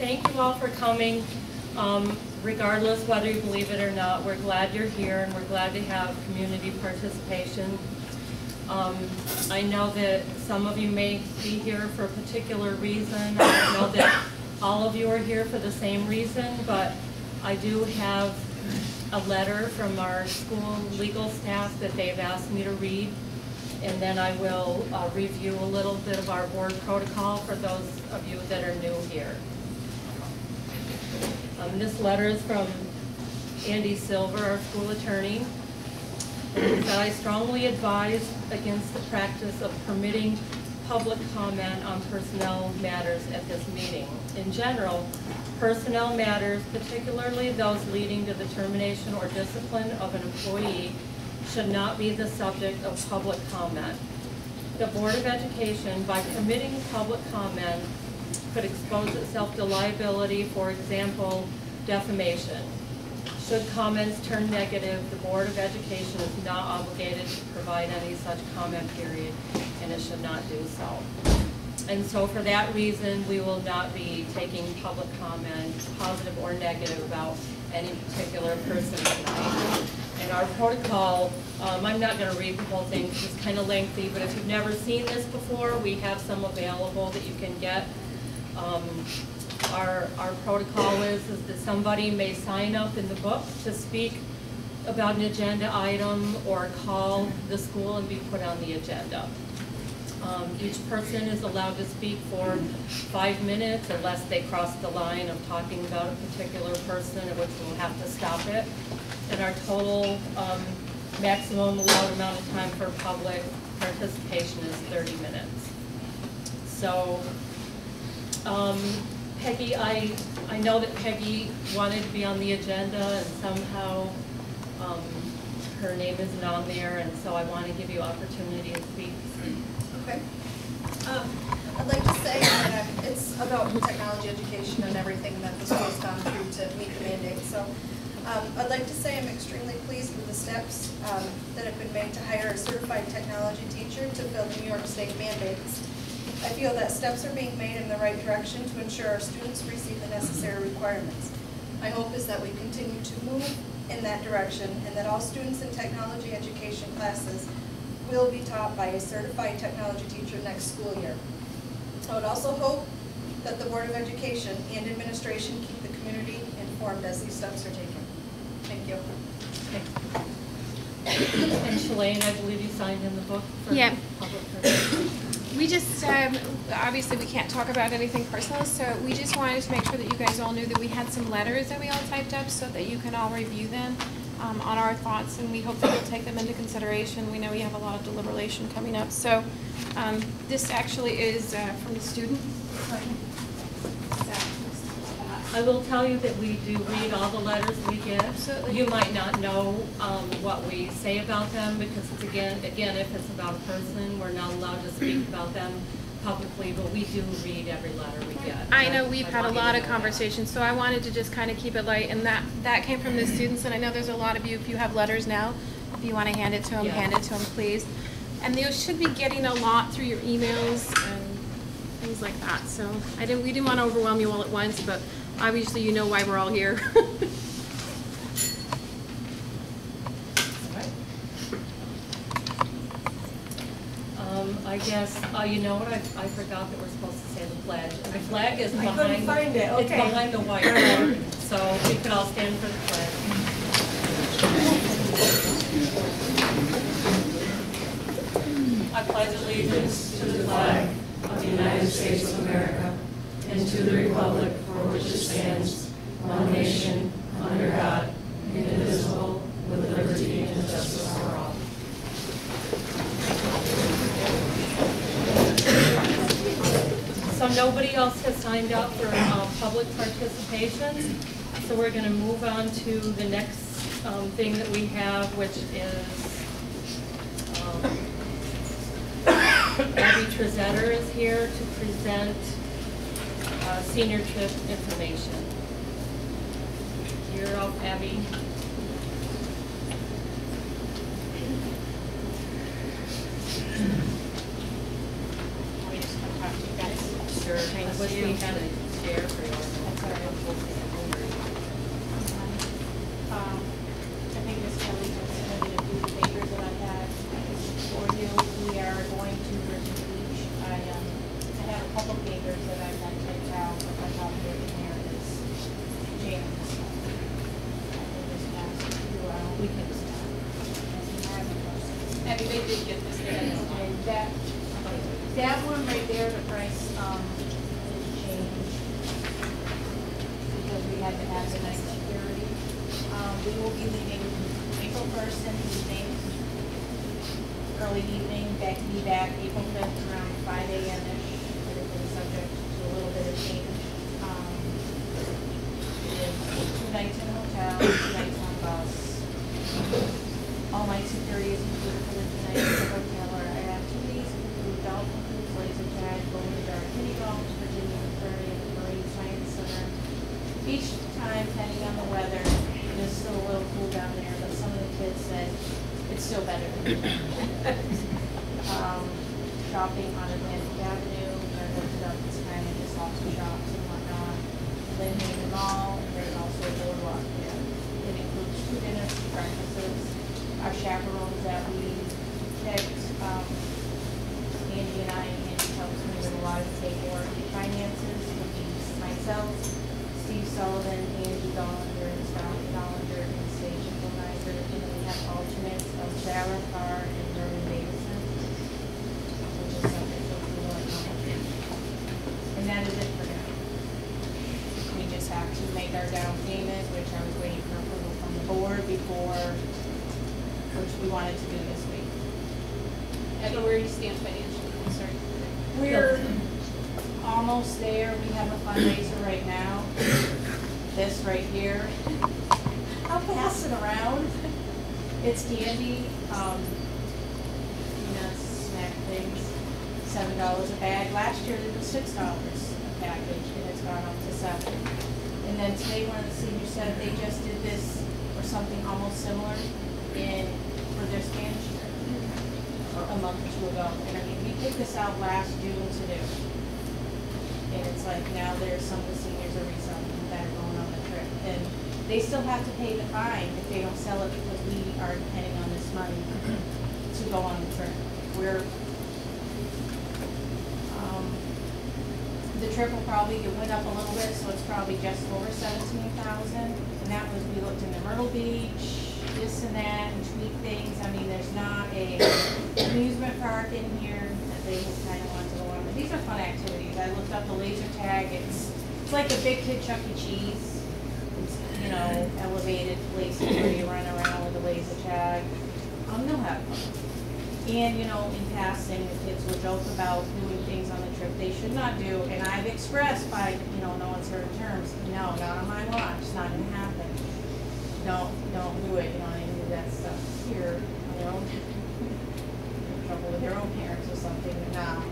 thank you all for coming. Regardless whether you believe it or not, we're glad you're here and we're glad to have community participation. I know that some of you may be here for a particular reason. I don't know that all of you are here for the same reason, but I do have a letter from our school legal staff that they've asked me to read, and then I will review a little bit of our board protocol for those of you that are new here. This letter is from Andy Silver, our school attorney. He said, I strongly advise against the practice of permitting public comment on personnel matters at this meeting. In general, personnel matters, particularly those leading to the termination or discipline of an employee, should not be the subject of public comment. The Board of Education, by permitting public comment, could expose itself to liability, for example, defamation. Should comments turn negative, the Board of Education is not obligated to provide any such comment period, and it should not do so. And so for that reason, we will not be taking public comment, positive or negative, about any particular person tonight. And our protocol, I'm not going to read the whole thing because it's kind of lengthy, but if you've never seen this before, we have some available that you can get. Our protocol is that somebody may sign up in the book to speak about an agenda item or call the school and be put on the agenda. Each person is allowed to speak for 5 minutes unless they cross the line of talking about a particular person, in which we'll have to stop it. And our total maximum allowed amount of time for public participation is 30 minutes. So, Peggy, I know that Peggy wanted to be on the agenda and somehow her name isn't on there, and so I want to give you opportunity to speak. Okay. I'd like to say that it's about technology education and everything that the school's gone through to meet the mandate. So I'd like to say I'm extremely pleased with the steps that have been made to hire a certified technology teacher to fill the New York State mandates. I feel that steps are being made in the right direction to ensure our students receive the necessary requirements. My hope is that we continue to move in that direction and that all students in technology education classes will be taught by a certified technology teacher next school year. I would also hope that the Board of Education and administration keep the community informed as these steps are taken. Thank you. And Shalane, I believe you signed in the book for public participation. We just, obviously we can't talk about anything personal, so we just wanted to make sure that you guys all knew that we had some letters that we all typed up so that you can all review them on our thoughts, and we hope that you'll take them into consideration. We know you have a lot of deliberation coming up. So this actually is from the student. I will tell you that we do read all the letters we get. Absolutely. You might not know what we say about them because it's again, if it's about a person, we're not allowed to speak about them publicly, but we do read every letter we get. I know we've had a lot of conversations, so I wanted to just kind of keep it light, and that came from the students, and I know there's a lot of you, if you have letters now, if you want to hand it to them, hand it to them, please. And you should be getting a lot through your emails and things like that, so we didn't want to overwhelm you all at once, but obviously you know why we're all here. I guess, you know what, I forgot that we're supposed to say the pledge. And the flag is behind, I couldn't find it. Okay. It's behind the whiteboard, so we could all stand for the pledge. I pledge allegiance to the flag of the United States of America and to the republic for which it stands, one nation, under God, indivisible, with liberty and justice for all. So nobody else has signed up for public participation, so we're going to move on to the next thing that we have, which is Abby Trezetter is here to present senior trip information. You're up, Abby. We just want to talk to you guys. Sure. I wish we had a chair for you. had to add the night security. We will be leaving April 1st in the evening, early evening, be back April 5th around 5 a.m.-ish. Everything's subject to a little bit of change. With 2 nights in a hotel, 2 nights on bus. All night security is included for the 2 nights in the hotel. Our activities include golf, laser tag, bowling dart, mini golf, Virginia Aquarium, Marine Science Center. Each time, depending on the weather, it is still a little cool down there, but some of the kids said it's still better than shopping on Atlantic Avenue, they're lifted up, it's kind of just lots of shops and whatnot. Then Haven Mall, and there's also a boardwalk there. It includes 2 dinners, 2 breakfasts. Our chaperones that we picked, Andy and I, and Andy helps me with a lot of paperwork and finances, would be myself, Steve Sullivan, Andy Dollinger, and Scott Dollinger, and stage supervisor, and then we have alternates of Sarah Carr and Vernon Davidson, which is subject to approval and knowledge. And that is it for now. We just have to make our down payment, which I was waiting for approval from the board before, which we wanted to do this week. And where you stand financially, I'm sorry. We're almost there. We have a fundraiser right now. This right here. I'll pass it around. It's candy, peanuts, snack things, $7 a bag. Last year it was $6 a package, and it's gone up to $7. And then today one of the seniors said they just did this or something almost similar for their Spanish trip a month or 2 ago. And I mean, we picked this out last June to do. And it's like now there's some of the seniors are reselling that are going on the trip. And they still have to pay the fine if they don't sell it because we are depending on this money to go on the trip. The trip will probably, it went up a little bit, so it's probably just over 17,000. And that was, we looked into Myrtle Beach, this and that, and tweak things. I mean, there's not a amusement park in here that they kind of want to go on. But these are fun activities. I looked up the laser tag. It's like a big kid Chuck E. Cheese. It's, you know, elevated places where you run around with a laser tag. They'll have fun. And, you know, in passing, the kids will joke about doing things on the trip they should not do. And I've expressed by, you know, no uncertain terms, no, not on my watch. It's not going to happen. Don't do it. You know, they do that stuff here on their own. In trouble with their own parents or something. But now,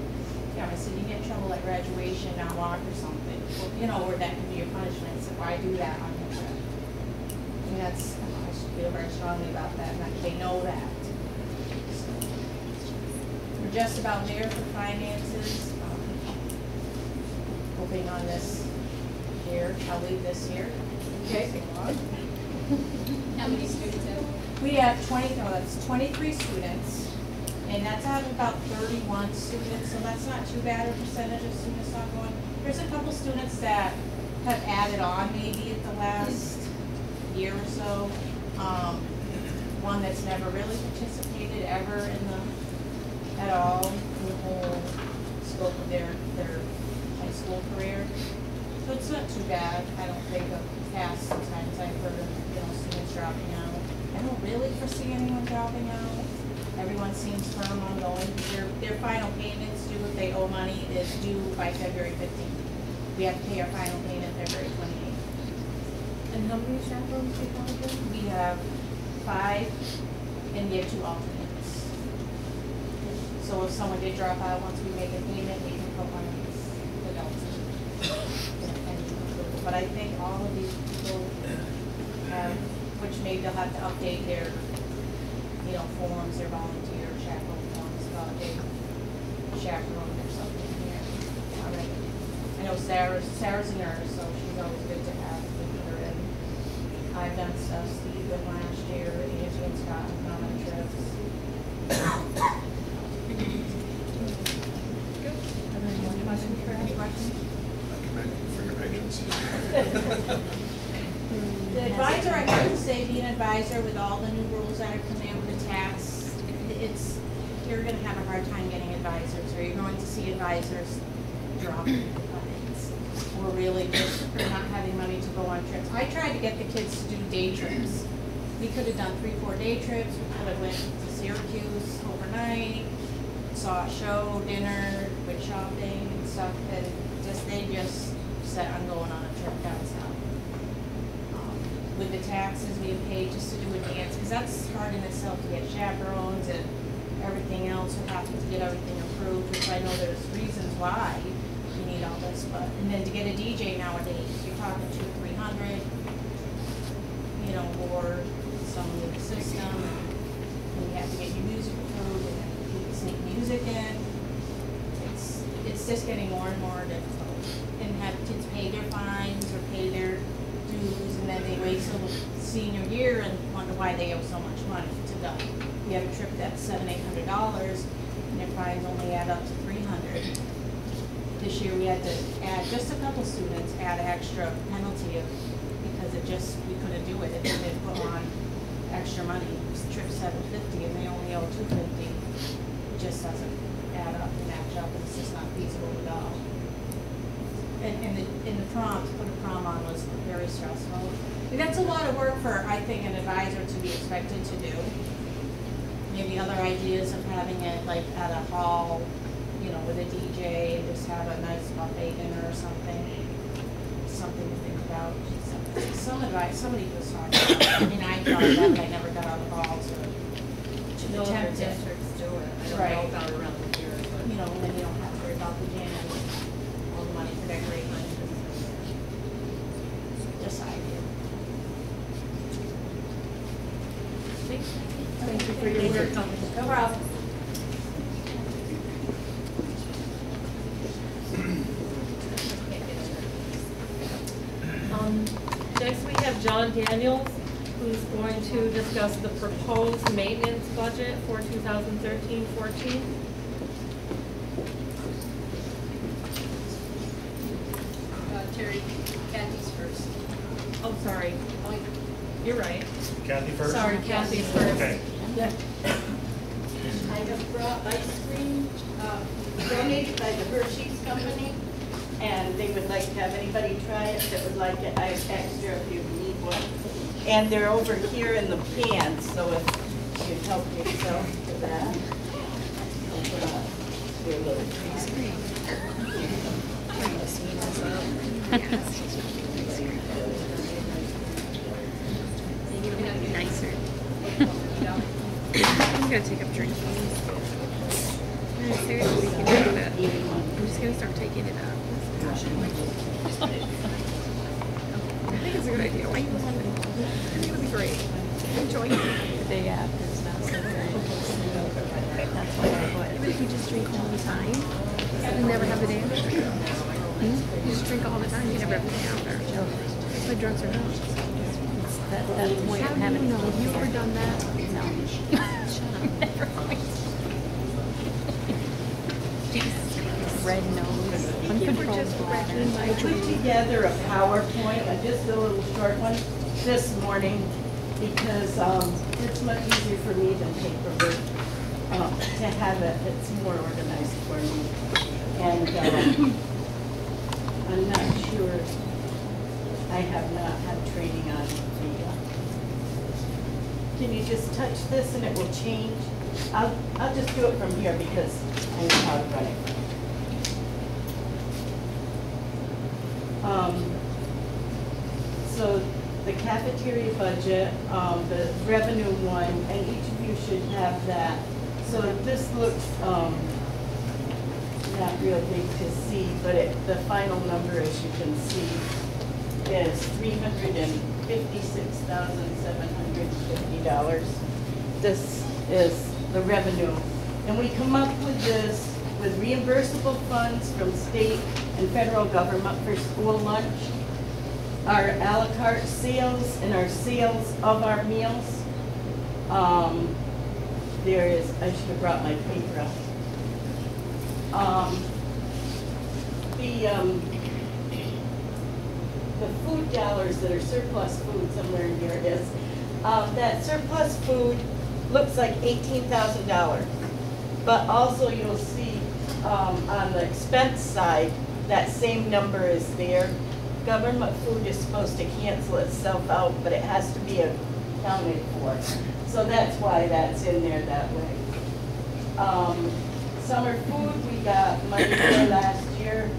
yeah, I said you get in trouble at graduation, not walk or something. Well, you know, or that can be your punishment. So why do that on your trip? I mean, that's, I should feel very strongly about that, and they know that. So, we're just about there for finances. Hoping on this here. I'll leave this here. Okay. How many students have? We have 23 students, and that's out of about 31 students, so that's not too bad a percentage of students not going. There's a couple students that have added on maybe at the last year or so. One that's never really participated ever at all in the whole scope of their high school career. So it's not too bad. I don't think of past sometimes I've heard of, you know, students dropping out. I don't really foresee anyone dropping out. Everyone seems firm on going. Their final payments due if they owe money is due by February 15th. We have to pay our final payment February 28th. And how many chaperones do you have again? We have 5 and we have 2 alternates. So if someone did drop out, once we make a payment, we can put one of these adults in. But I think all of these people have, which maybe they'll have to update their, you know, forms, their volunteer chaperone forms, about a chaperone or something here. All right. I know Sarah's a nurse, so she's always good to have. We put her in. I've done stuff. Steve did last year. Angie and Scott have gone on trips. Any questions? For your patience. The advisor, I have to say, being an advisor with all the new rules that are coming out with the tax, you're going to have a hard time getting advisors, or you're going to see advisors drop. We're really just for not having money to go go on trips. I tried to get the kids to do day trips. We could have done 3-4 day trips, we could have went to Syracuse overnight, saw a show, dinner, went shopping and stuff, and they just said, I'm going on a trip down south. With the taxes we have paid just to do a dance, because that's hard in itself to get chaperones and everything else, we have to get everything approved, which I know there's reasons why you need all this, but, and then to get a DJ nowadays, you're talking 200-300, you know, or some new system, and you have to get your music approved, and then you can sneak music in. It's just getting more and more difficult, and have kids pay their fines or pay their dues, and then they wait till senior year and wonder why they owe so much money to go. We have a trip that's $700-800, and their fines only add up to $300. This year we had to add, just a couple students, add an extra penalty of, because we couldn't do it, if they didn't put on extra money. This trip's $750 and they only owe $250. It just doesn't add up and match up, and it's just not feasible at all. And the prom, to put a prom on was very stressful. And that's a lot of work for, I think, an advisor to be expected to do. Maybe other ideas of having it like at a hall, you know, with a DJ, and just have a nice buffet dinner or something. Something to think about. Some advice, somebody was talking about. I mean, I thought that, but I never got on the ball to No other attempt it. districts do it. I don't Right. know about around the year, but. You know, and then you don't have to worry about the gym and all the money for decorating. Just idea. Thank you for your work. No problem. Next we have John Daniels, who's going to discuss the proposed maintenance budget for 2013-14. Terry, Kathy's first. Oh, sorry. You're right. Kathy first? Sorry, Kathy's first. Okay. I have brought ice cream donated by the Hershey's Company, and they would like to have anybody try it that would like it. I have extra if you need one. And they're over here in the pans, so if you'd help yourself to that. Your little ice cream. Nicer. I'm gonna take up drinking. No, seriously, you can do that. I'm just gonna start taking it up. I think it's a good idea. Why you want it? I think it'll be great. Enjoy it. The day after is not so very that's why I would. But if you just drink all the time, you never have the day after. You just drink all the time, you never have the day after. It's like drugs or not. That point How of do having you know? Have you ever done that? No. Shut up. Never mind. Red nose, uncontrolled just bladder. wrecking my I put together a PowerPoint, just a little short one, this morning, because it's much easier for me than paperwork to have it. It's more organized for me. And I'm not sure, I have not had training on the, can you just touch this and it will change? I'll just do it from here because I know how to run it. So the cafeteria budget, the revenue one, and each of you should have that. So this looks not real big to see, but the final number, as you can see, is $356,750. This is the revenue. And we come up with this with reimbursable funds from state and federal government for school lunch, our a la carte sales and our sales of our meals. There is, I should have brought my paper up. The food dollars that are surplus food, somewhere in here it is. That surplus food looks like $18,000. But also you'll see on the expense side, that same number is there. government food is supposed to cancel itself out, but it has to be accounted for. So that's why that's in there that way. Summer food, we got money for last year.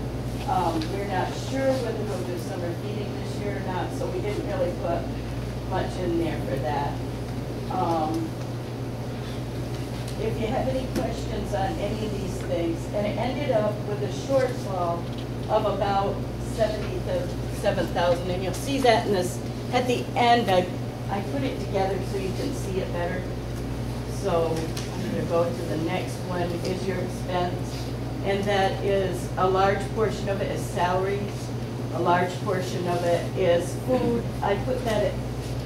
We're not sure whether we'll do summer feeding this year or not, so we didn't really put much in there for that. If you have any questions on any of these things, and it ended up with a shortfall of about 77,000, and you'll see that in this, at the end, I put it together so you can see it better. So I'm gonna go to the next one, is your expense, and that is, a large portion of it is salaries, a large portion of it is food. I put that at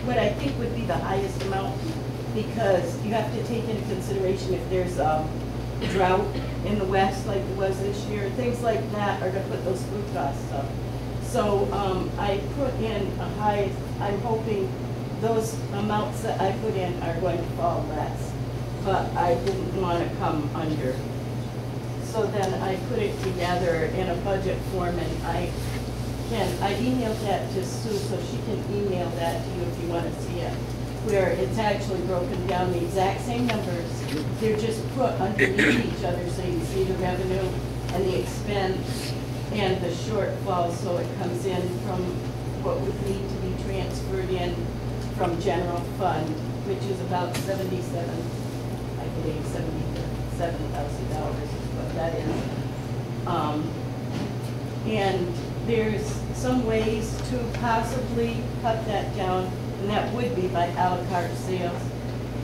what I think would be the highest amount, because you have to take into consideration if there's a drought in the west like it was this year, things like that are gonna put those food costs up. So I put in a high, I'm hoping those amounts that I put in are going to fall less, but I didn't wanna come under. So then I put it together in a budget form, and I emailed that to Sue so she can email that to you if you wanna see it, where it's actually broken down, the exact same numbers. They're just put underneath each other so you can see the revenue and the expense and the shortfall, so it comes in from what would need to be transferred in from general fund, which is about I believe $77,000 is what that is. And there's some ways to possibly cut that down, and that would be by a la carte sales.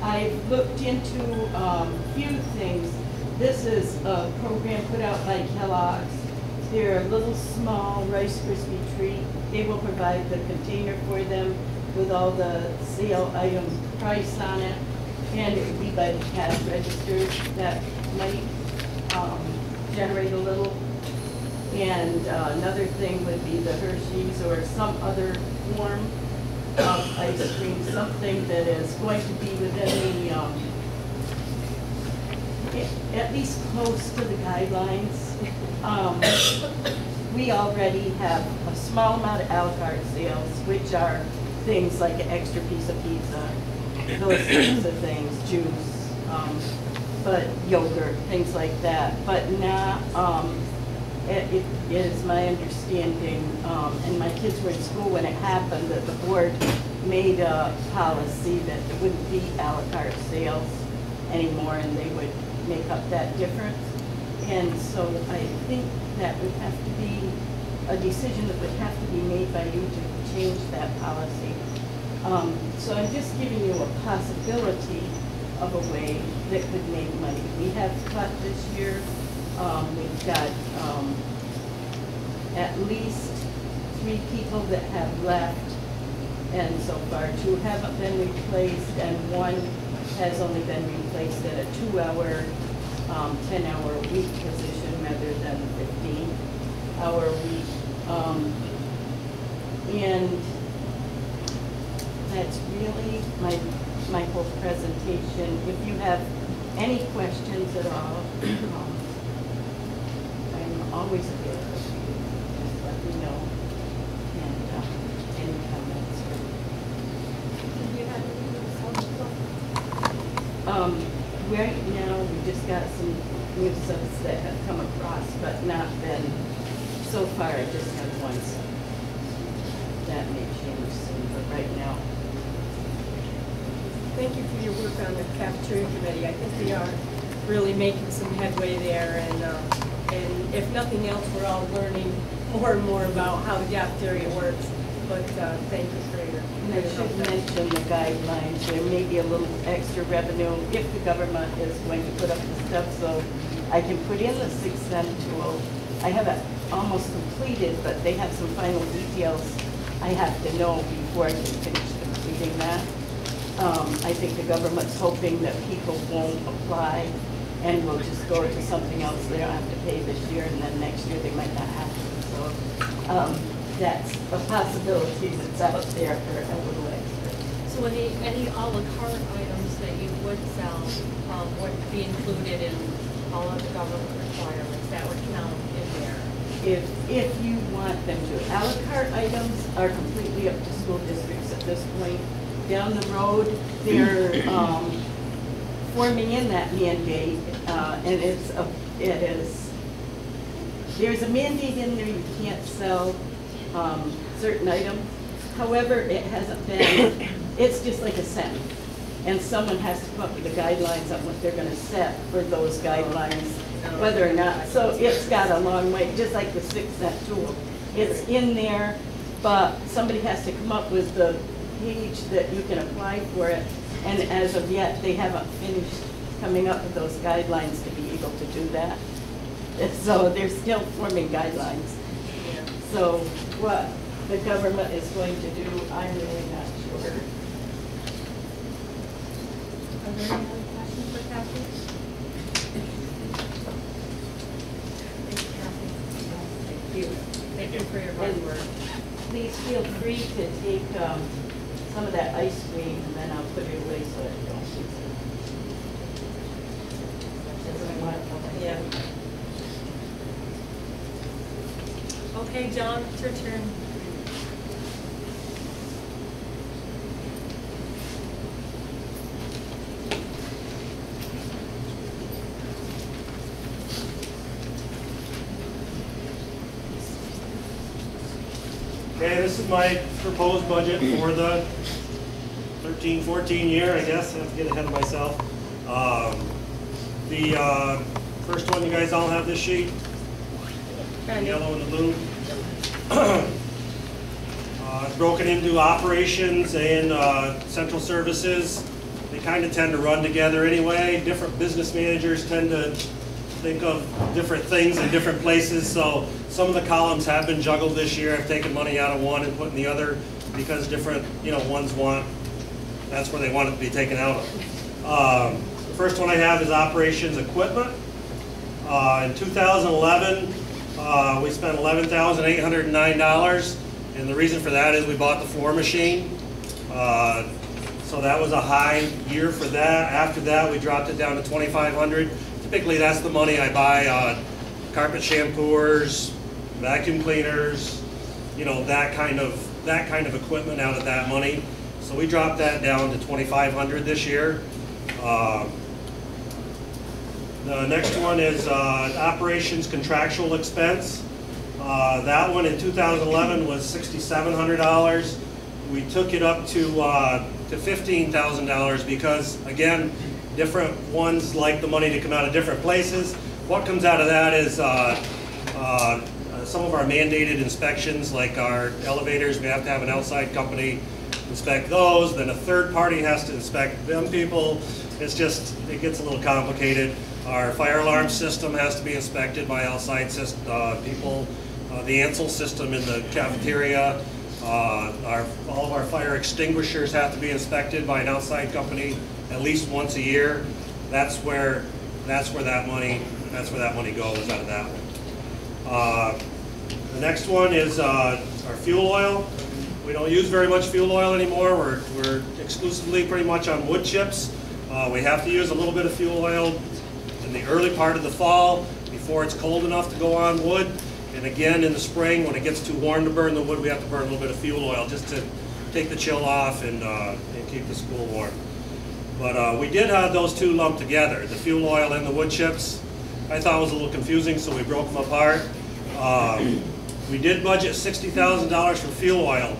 I've looked into a few things. This is a program put out by Kellogg's. They're a little small Rice Krispie treat. They will provide the container for them with all the sale item price on it, and it would be by the cash registers. That might generate a little. And another thing would be the Hershey's or some other form of ice cream, something that is going to be within the, at least close to the guidelines. We already have a small amount of a la carte sales, which are things like an extra piece of pizza, those kinds of things, juice, but yogurt, things like that. But not, it is my understanding, and my kids were in school when it happened, that the board made a policy that there wouldn't be a la carte sales anymore, and they would make up that difference. And so I think that would have to be a decision that would have to be made by you to change that policy. So I'm just giving you a possibility of a way that could make money. We have cut this year. We've got at least 3 people that have left, and so far 2 haven't been replaced, and 1 has only been replaced at a 2-hour, 10-hour week position rather than 15-hour week. And that's really my whole presentation. If you have any questions at all, I'm always available to you. Just let me know. And any comments? Right now, we just got some new subs that have come across, but not been, so far I just have 1 sub. That may change soon, but right now. Thank you for your work on the cafeteria committee. I think we are really making some headway there, and if nothing else, we're all learning more and more about how the cafeteria works. But thank you for your. And I should mention the guidelines. There may be a little extra revenue if the government is going to put up the stuff, so I can put in the 6 cent tool. I have it almost completed, but they have some final details I have to know before I can finish completing that. I think the government's hoping that people won't apply and will just go to something else they don't have to pay this year, and then next year they might not have to. So that's a possibility that's out there for a little extra. So any a la carte items that you would sell would be included in all of the government requirements that would count in there? if you want them to. A la carte items are completely up to school districts at this point. Down the road, they're forming in that mandate, and there's a mandate in there, you can't sell certain items. However, it hasn't been, it's just like a scent. And someone has to come up with the guidelines on what they're gonna set for those guidelines, whether or not, so it's got a long way, just like the 6-cent tool. It's in there, but somebody has to come up with the page that you can apply for it. And as of yet, they haven't finished coming up with those guidelines to be able to do that. And so they're still forming guidelines. So what the government is going to do, I'm really not sure. Are there any other questions for Kathy? Thank you. Thank you for your hard And work. please feel free to take some of that ice cream, and then I'll put it away so it don't lose it. That's what I want. Yeah. Okay, John, it's your turn. Okay, this is my proposed budget for the 13-14 year, I guess. I have to get ahead of myself. The first one, you guys all have this sheet? The yellow and the blue. It's broken into operations and central services. They kind of tend to run together anyway. Different business managers tend to think of different things in different places. So some of the columns have been juggled this year. I've taken money out of one and put in the other because different, ones want, that's where they want it to be taken out of. The first one I have is operations equipment. In 2011, we spent $11,809, and the reason for that is we bought the floor machine. So that was a high year for that. After that, we dropped it down to $2,500. Typically, that's the money I buy carpet shampooers, vacuum cleaners, that kind of equipment out of that money. So we dropped that down to $2,500 this year. The next one is operations contractual expense. That one in 2011 was $6,700. We took it up to $15,000 because, again, different ones like the money to come out of different places. What comes out of that is some of our mandated inspections, like our elevators. We have to have an outside company inspect those. Then a third party has to inspect them people. It gets a little complicated. Our fire alarm system has to be inspected by outside people. The Ansel system in the cafeteria. All of our fire extinguishers have to be inspected by an outside company at least once a year. That's where that money goes out of that one. The next one is our fuel oil. We don't use very much fuel oil anymore. We're exclusively pretty much on wood chips. We have to use a little bit of fuel oil in the early part of the fall before it's cold enough to go on wood. And again in the spring when it gets too warm to burn the wood, we have to burn a little bit of fuel oil just to take the chill off and keep the school warm. But we did have those two lumped together, the fuel oil and the wood chips. I thought it was a little confusing, so we broke them apart. We did budget $60,000 for fuel oil.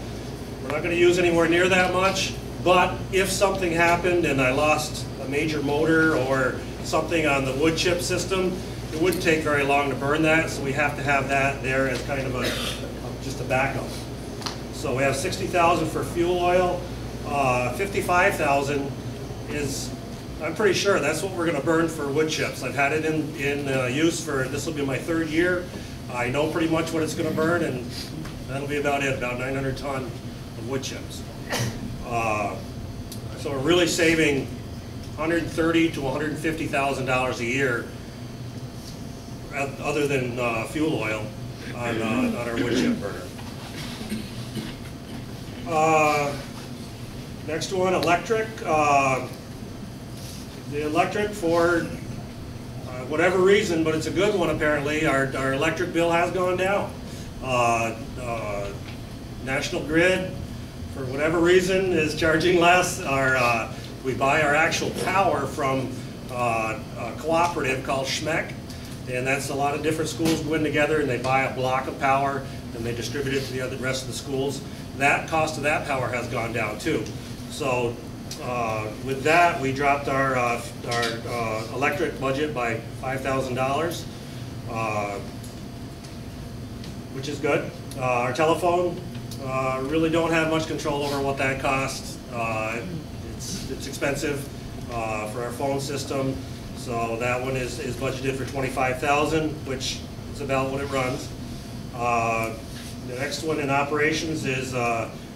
We're not going to use anywhere near that much, but if something happened and I lost a major motor or something on the wood chip system, it wouldn't take very long to burn that, so we have to have that there as kind of just a backup. So we have $60,000 for fuel oil. $55,000 is, I'm pretty sure that's what we're going to burn for wood chips. I've had it in use for, this will be my 3rd year. I know pretty much what it's going to burn, and that'll be about it, about 900 ton of wood chips. So we're really saving $130,000 to $150,000 a year, other than fuel oil, on our wood chip burner. Next one, electric. The electric for whatever reason, but it's a good one apparently, our electric bill has gone down. National Grid, for whatever reason, is charging less. We buy our actual power from a cooperative called Schmeck, and that's a lot of different schools go in together and they buy a block of power and they distribute it to the rest of the schools. That cost of that power has gone down too. So with that, we dropped our electric budget by $5,000, which is good. Our telephone, really don't have much control over what that costs. It's expensive for our phone system, so that one is budgeted for $25,000, which is about what it runs. The next one in operations is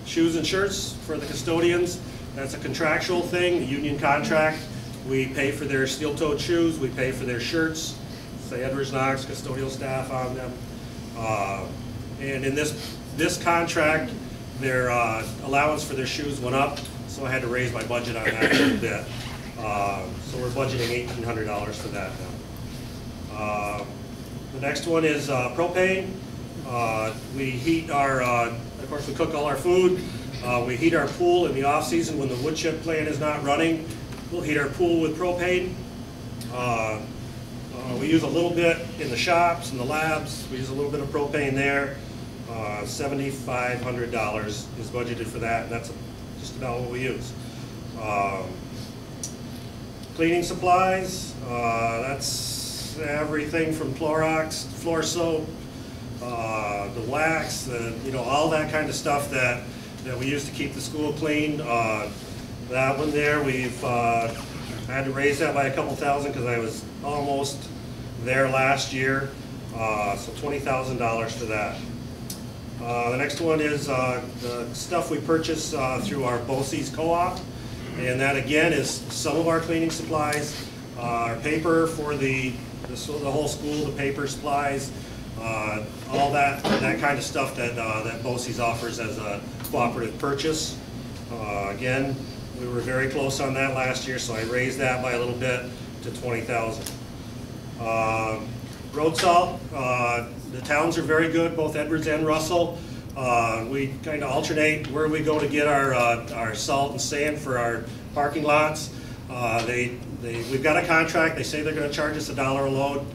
shoes and shirts for the custodians. That's a contractual thing, the union contract. We pay for their steel-toed shoes, we pay for their shirts, say Edwards Knox custodial staff on them. And in this contract, their allowance for their shoes went up, so I had to raise my budget on that a little bit. So we're budgeting $1,800 for that now. The next one is propane. We heat our, of course we cook all our food. We heat our pool in the off season when the wood chip plant is not running. We'll heat our pool with propane. We use a little bit in the shops and the labs. We use a little bit of propane there. $7,500 is budgeted for that, and that's just about what we use. Cleaning supplies, that's everything from Clorox, floor soap, the wax, all that kind of stuff that we use to keep the school clean. That one there, we've had to raise that by a couple thousand because I was almost there last year, so $20,000 for that. The next one is the stuff we purchase through our BOCES co-op, and that again is some of our cleaning supplies, our paper for the whole school, the paper supplies, all that kind of stuff that BOCES offers as a cooperative purchase. Again, we were very close on that last year, so I raised that by a little bit to $20,000. Road salt, the towns are very good, both Edwards and Russell. We kind of alternate where we go to get our salt and sand for our parking lots. We've got a contract. They say they're going to charge us $1 a load.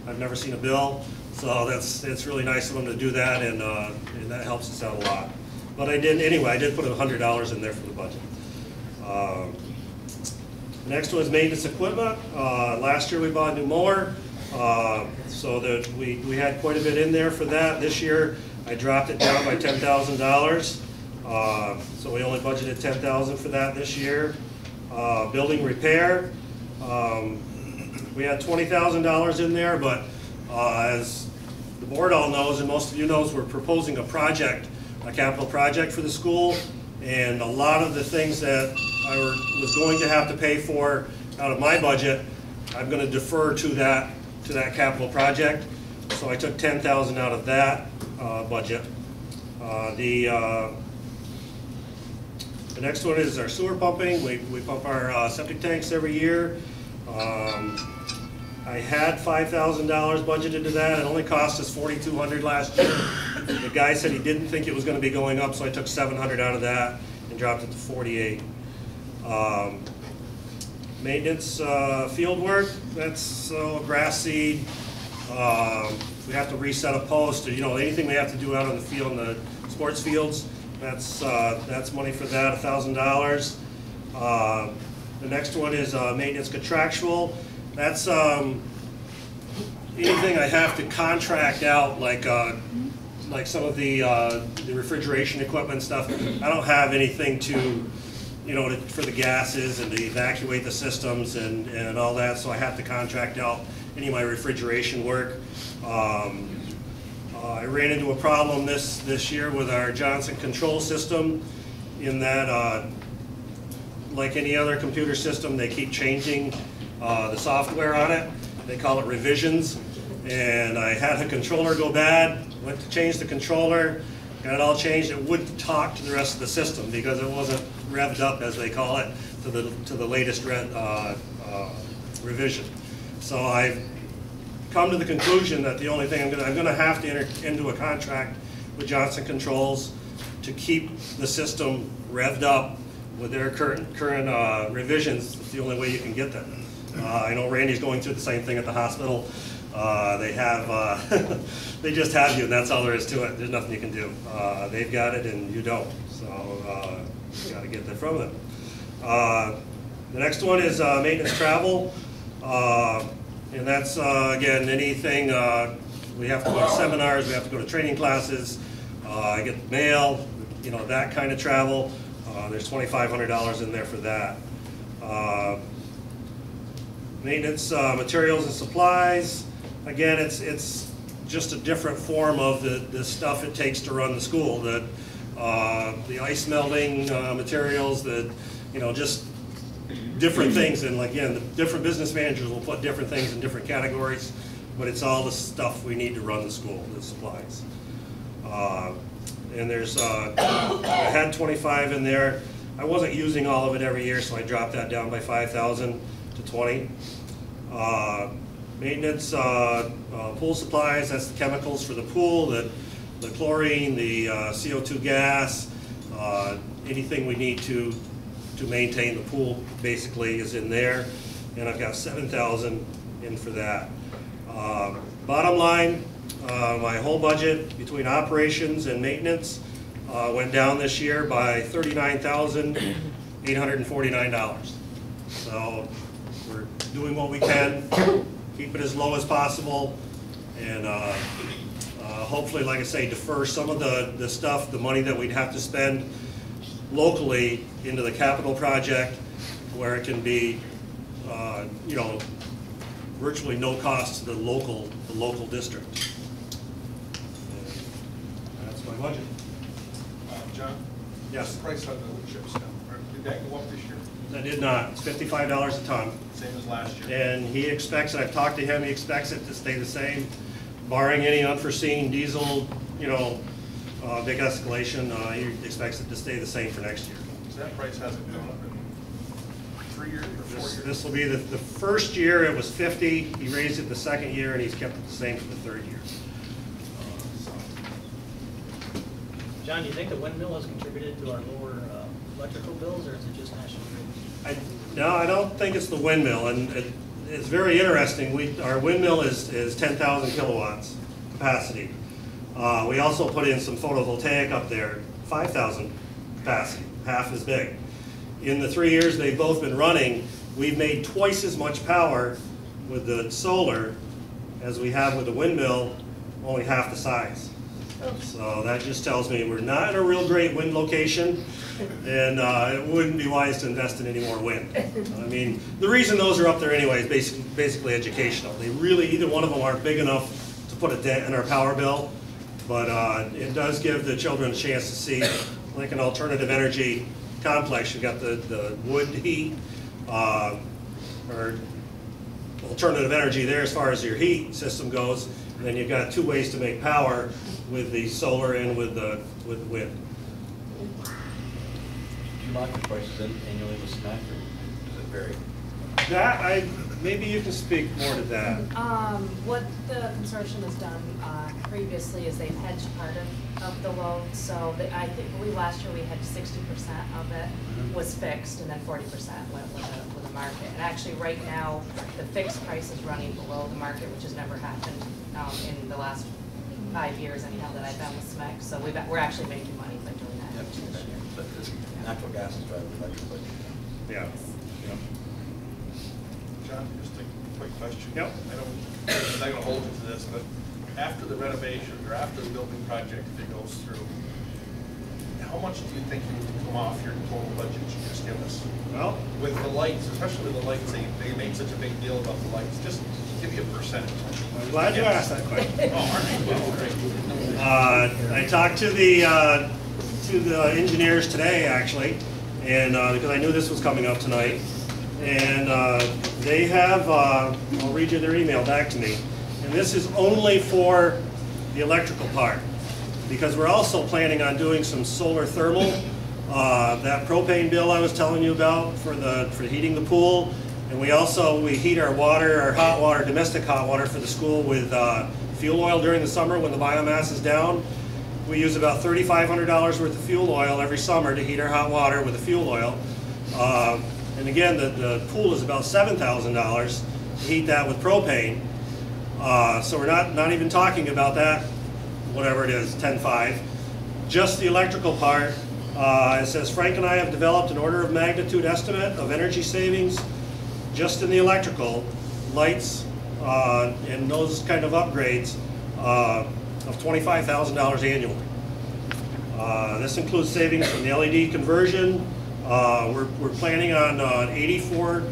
I've never seen a bill, so it's really nice of them to do that, and that helps us out a lot. But I did put $100 in there for the budget. Next one is maintenance equipment. Last year we bought a new mower, so that we had quite a bit in there for that. This year I dropped it down by $10,000, so we only budgeted $10,000 for that this year. Building repair, we had $20,000 in there, but as the board all knows, and most of you knows, we're proposing a capital project for the school, and a lot of the things that I was going to have to pay for out of my budget, I'm going to defer to that capital project. So I took $10,000 out of that budget. The next one is our sewer pumping. We pump our septic tanks every year. I had $5,000 budgeted to that. It only cost us $4,200 last year. The guy said he didn't think it was going to be going up, so I took $700 out of that and dropped it to $48. Maintenance field work, that's grass seed. We have to reset a post, or anything we have to do out on the field, in the sports fields. That's money for that, $1,000. The next one is maintenance contractual. That's anything I have to contract out, like some of the refrigeration equipment stuff. I don't have anything for the gases and to evacuate the systems and all that, so I have to contract out any of my refrigeration work. I ran into a problem this year with our Johnson control system, in that like any other computer system, they keep changing the software on it. They call it revisions, and I had a controller go bad, went to change the controller, got it all changed. It wouldn't talk to the rest of the system because it wasn't revved up, as they call it, to the latest revision. So I've come to the conclusion that the only thing I'm gonna have to enter into a contract with Johnson Controls to keep the system revved up with their current revisions. It's the only way you can get them. I know Randy's going through the same thing at the hospital. They have, they just have you, and that's all there is to it. There's nothing you can do. They've got it, and you don't. So you got to get that from them. The next one is maintenance travel, and that's again anything. We have to go to seminars, we have to go to training classes, get mail, you know, that kind of travel. There's $2,500 in there for that. Maintenance materials and supplies. Again, it's just a different form of the stuff it takes to run the school. The ice melting materials, you know, just different things. And again, the different business managers will put different things in different categories, but it's all the stuff we need to run the school, the supplies. And there's, I had 25 in there. I wasn't using all of it every year, so I dropped that down by 5,000 to 20. Maintenance, pool supplies, that's the chemicals for the pool, the chlorine, the CO2 gas, anything we need to maintain the pool basically is in there. And I've got 7,000 in for that. Bottom line, my whole budget between operations and maintenance went down this year by $39,849. So we're doing what we can, keep it as low as possible, and hopefully, like I say, defer some of the stuff, the money that we'd have to spend locally into the capital project, where it can be, you know, virtually no cost to the local district. And that's my budget. John? Yes. The price on the wood chips now, did that go up this year? That did not. It's $55 a ton. Same as last year? And he expects, and I've talked to him, he expects it to stay the same, barring any unforeseen diesel, you know, big escalation. He expects it to stay the same for next year. So that price hasn't gone up in 3 years or 4 years? This will be the first year it was 50. He raised it the second year, and he's kept it the same for the third year. John, do you think the windmill has contributed to our lower electrical bills, or is it just National Grid? No, I don't think it's the windmill, and it's very interesting. Our windmill is 10,000 kilowatts capacity. We also put in some photovoltaic up there, 5,000 capacity, half as big. In the 3 years they've both been running, we've made twice as much power with the solar as we have with the windmill, only half the size. So that just tells me we're not in a real great wind location, and it wouldn't be wise to invest in any more wind. I mean, the reason those are up there anyway is basically educational. They really, either one of them aren't big enough to put a dent in our power bill, but it does give the children a chance to see like an alternative energy complex. You've got the wood heat, or alternative energy there as far as your heat system goes, and then you've got 2 ways to make power with the solar and with wind. Do you lock the prices in annually with SMAC, or does it vary? That, maybe you can speak more to that. What the consortium has done previously is they've hedged part of the load. So I believe last year we had 60% of it was fixed, and then 40% went with the market. And actually, right now, the fixed price is running below the market, which has never happened in the last 5 years anyhow that I've been with SMEC. So we're actually making money by doing that this year. But natural gas is driving electric. Yeah. John, just a quick question. Yep. I'm not going to hold you to this, but after the renovation or after the building project, if it goes through, how much do you think you would come off your total budget you just give us? Well, With the lights, especially with the lights, they make such a big deal about the lights. Just give me a percentage. I'm glad you asked that question. Oh, aren't you? Well, great. I talked to the engineers today, actually, and because I knew this was coming up tonight, and they have, I'll read you their email back to me, and this is only for the electrical part, because we're also planning on doing some solar thermal, that propane bill I was telling you about for heating the pool, And we heat our water, our hot water, domestic hot water for the school with fuel oil during the summer when the biomass is down. We use about $3,500 worth of fuel oil every summer to heat our hot water with the fuel oil. And again, the pool is about $7,000 to heat that with propane. So we're not even talking about that, whatever it is, 10.5. Just the electrical part. It says, Frank and I have developed an order of magnitude estimate of energy savings just in the electrical, lights, and those kind of upgrades of $25,000 annually. This includes savings from the LED conversion. We're planning on 84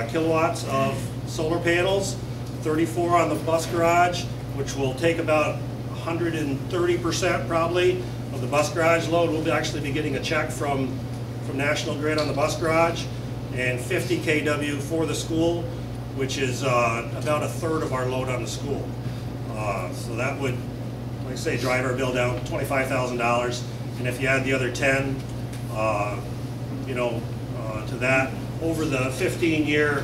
kilowatts of solar panels, 34 on the bus garage, which will take about 130% probably of the bus garage load. We'll actually be getting a check from National Grid on the bus garage, and 50 kW for the school, which is about a third of our load on the school. So that would, like I say, drive our bill down $25,000. And if you add the other 10, to that, over the 15-year,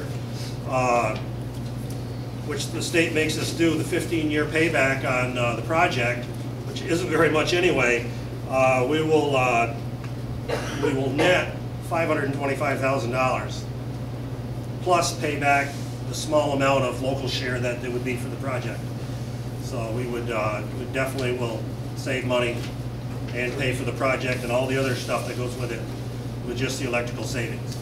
which the state makes us do, the 15-year payback on the project, which isn't very much anyway, we will net $525,000 plus pay back the small amount of local share that it would be for the project. So we definitely will save money and pay for the project and all the other stuff that goes with it, with just the electrical savings.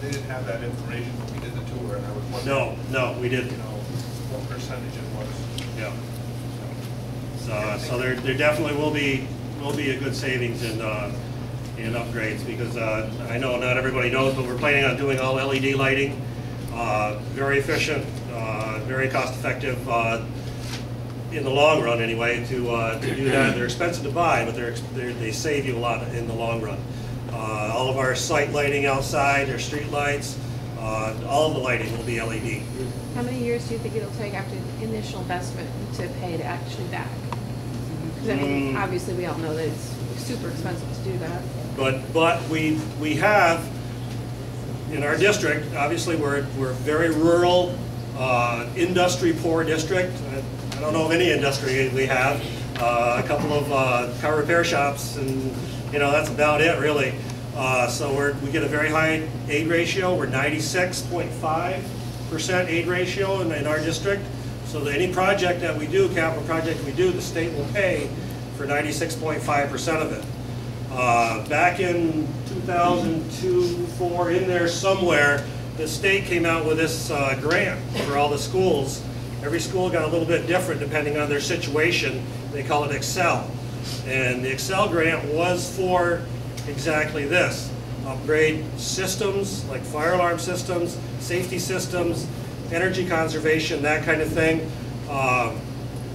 They didn't have that information when we did the tour, and I was wondering. No, we didn't. What percentage it was. Yeah. So there definitely will be a good savings in upgrades, because I know not everybody knows, but we're planning on doing all LED lighting. Very efficient, very cost effective in the long run anyway to do that. They're expensive to buy, but they save you a lot in the long run. All of our site lighting outside, our street lights, all of the lighting will be LED. How many years do you think it'll take after the initial investment to pay it actually back? Because I mean, obviously we all know that it's super expensive to do that. But we have in our district, obviously we're a very rural, industry poor district. I don't know of any industry we have. A couple of car repair shops, and that's about it really. So we get a very high aid ratio. We're 96.5% aid ratio in our district. So that any project that we do, capital project we do, the state will pay for 96.5% of it. Back in 2002, 4, in there somewhere, the state came out with this grant for all the schools. Every school got a little bit different depending on their situation. They call it Excel. And the Excel grant was for exactly this. Upgrade systems like fire alarm systems, safety systems, energy conservation, that kind of thing.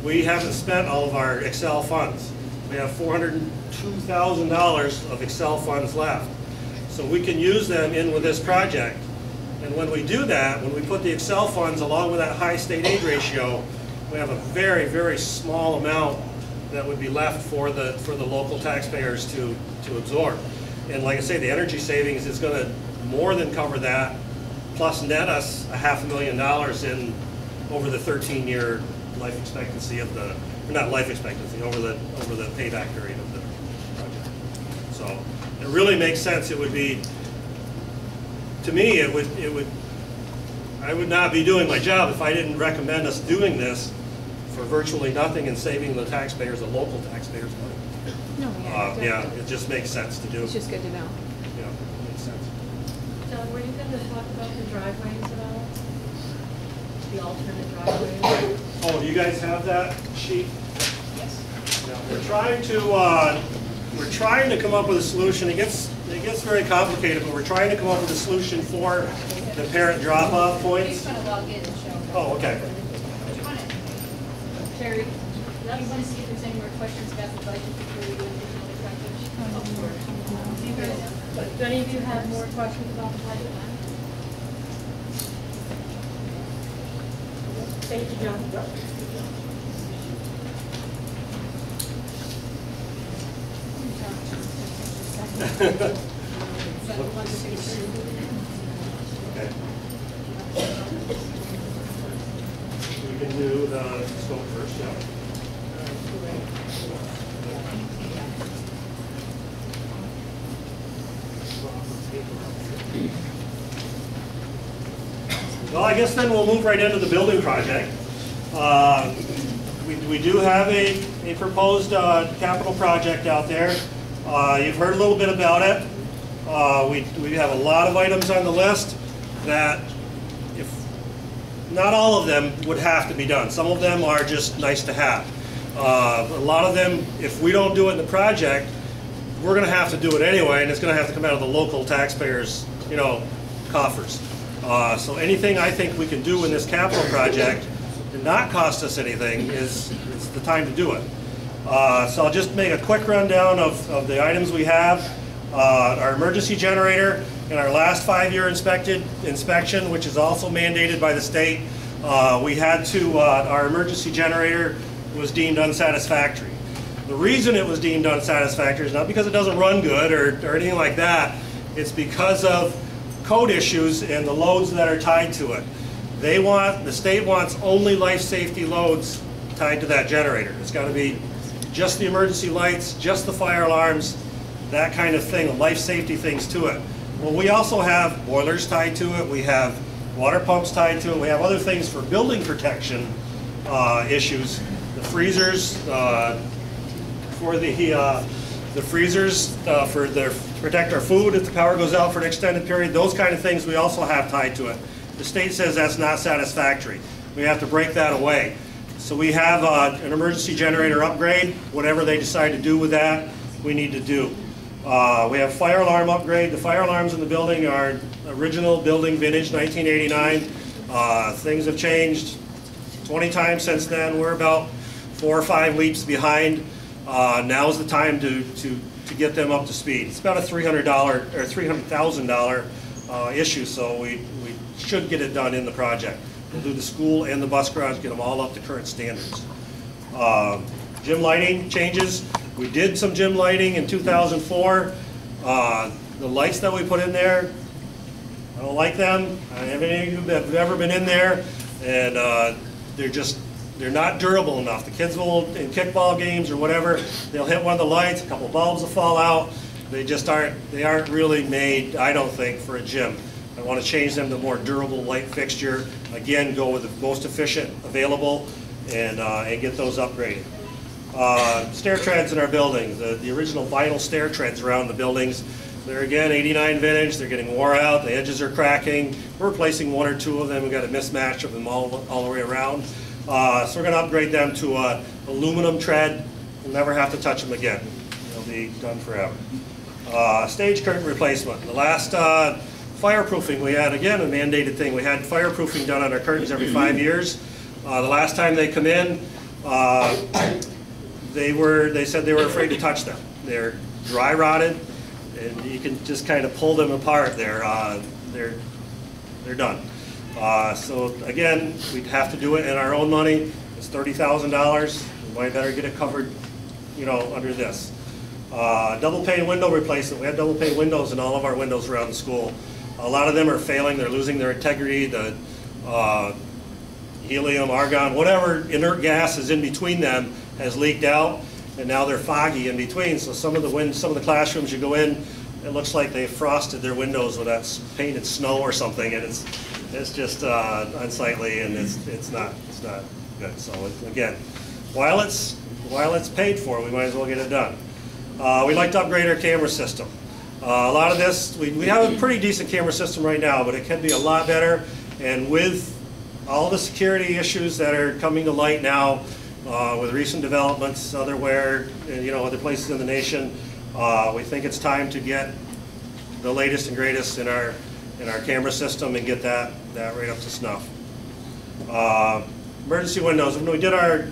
We haven't spent all of our Excel funds. We have $402,000 of Excel funds left. So we can use them in with this project. And when we do that, when we put the Excel funds along with that high state aid ratio, we have a very, very small amount that would be left for the local taxpayers to absorb. And like I say, the energy savings is going to more than cover that, plus net us $500,000 in over the 13-year life expectancy of the, or not life expectancy, over the payback period of the project. So it really makes sense. It would be, to me, I would not be doing my job if I didn't recommend us doing this for virtually nothing and saving the taxpayers, the local taxpayers, money. No, Yeah, it just makes sense to do. It's just good to know. Yeah, it makes sense. John, were you going to talk about the driveways at all? The alternate driveways? Oh, you guys have that sheet? Yes. Yeah, we're trying to come up with a solution. It gets very complicated, but we're trying to come up with a solution for the parent drop-off points. He's going to log in and show. Oh, okay. Terry, do you want to see if there's any more questions about the budget before we go into the Do any of you have more questions about the budget? Thank you, John. Okay. We can do the scope first, yeah. Well, I guess then we'll move right into the building project. We do have a proposed capital project out there. You've heard a little bit about it. We have a lot of items on the list that, if not all of them, would have to be done. Some of them are just nice to have. A lot of them, if we don't do it in the project, we're going to have to do it anyway, and it's going to have to come out of the local taxpayers, coffers. So anything I think we can do in this capital project and not cost us anything is the time to do it. So I'll just make a quick rundown of the items we have. Our emergency generator in our last 5-year inspection, which is also mandated by the state, we had to, our emergency generator was deemed unsatisfactory. The reason it was deemed unsatisfactory is not because it doesn't run good or anything like that. It's because of code issues and the loads that are tied to it. The state wants only life safety loads tied to that generator. It's got to be just the emergency lights, just the fire alarms, that kind of thing, life safety things to it. Well, we also have boilers tied to it, we have water pumps tied to it, we have other things for building protection issues. The freezers, for the freezers to protect our food if the power goes out for an extended period, those kind of things we also have tied to it. The state says that's not satisfactory. We have to break that away. So we have an emergency generator upgrade. Whatever they decide to do with that, we need to do. We have fire alarm upgrade. The fire alarms in the building are original building vintage 1989. Things have changed 20 times since then. We're about 4 or 5 leaps behind. Now's the time to get them up to speed. It's about a $300 or $300,000 issue, so we should get it done in the project. We'll do the school and the bus garage, get them all up to current standards. Gym lighting changes. We did some gym lighting in 2004. The lights that we put in there, I don't like them. I haven't any of you have ever been in there, and they're not durable enough. The kids will, in kickball games or whatever, they'll hit one of the lights, a couple bulbs will fall out. They aren't really made, I don't think, for a gym. I want to change them to more durable light fixture. Again, go with the most efficient available and get those upgraded. Stair treads in our buildings, the original vinyl stair treads around the buildings. They're again 89 vintage, they're getting wore out, the edges are cracking. We're replacing 1 or 2 of them. We've got a mismatch of them all the way around. So we're going to upgrade them to aluminum tread. We'll never have to touch them again. They'll be done forever. Stage curtain replacement. The last fireproofing we had, again, a mandated thing. We had fireproofing done on our curtains every 5 years. The last time they come in, they said they were afraid to touch them. They're dry rotted, and you can just kind of pull them apart. They're done. So again, we'd have to do it in our own money. It's $30,000. We might better get it covered, under this. Double pane window replacement. We have double pane windows in all of our windows around the school. A lot of them are failing. They're losing their integrity. The helium, argon, whatever inert gas is in between them has leaked out, and now they're foggy in between. So some of the classrooms you go in, it looks like they frosted their windows with that painted snow or something, and it's just unsightly, and it's not good. So again, while it's paid for, we might as well get it done. We'd like to upgrade our camera system. A lot of this, we have a pretty decent camera system right now, but it can be a lot better. And with all the security issues that are coming to light now, with recent developments other places in the nation, we think it's time to get the latest and greatest in our camera system and get that right up to snuff. Emergency windows. When we did our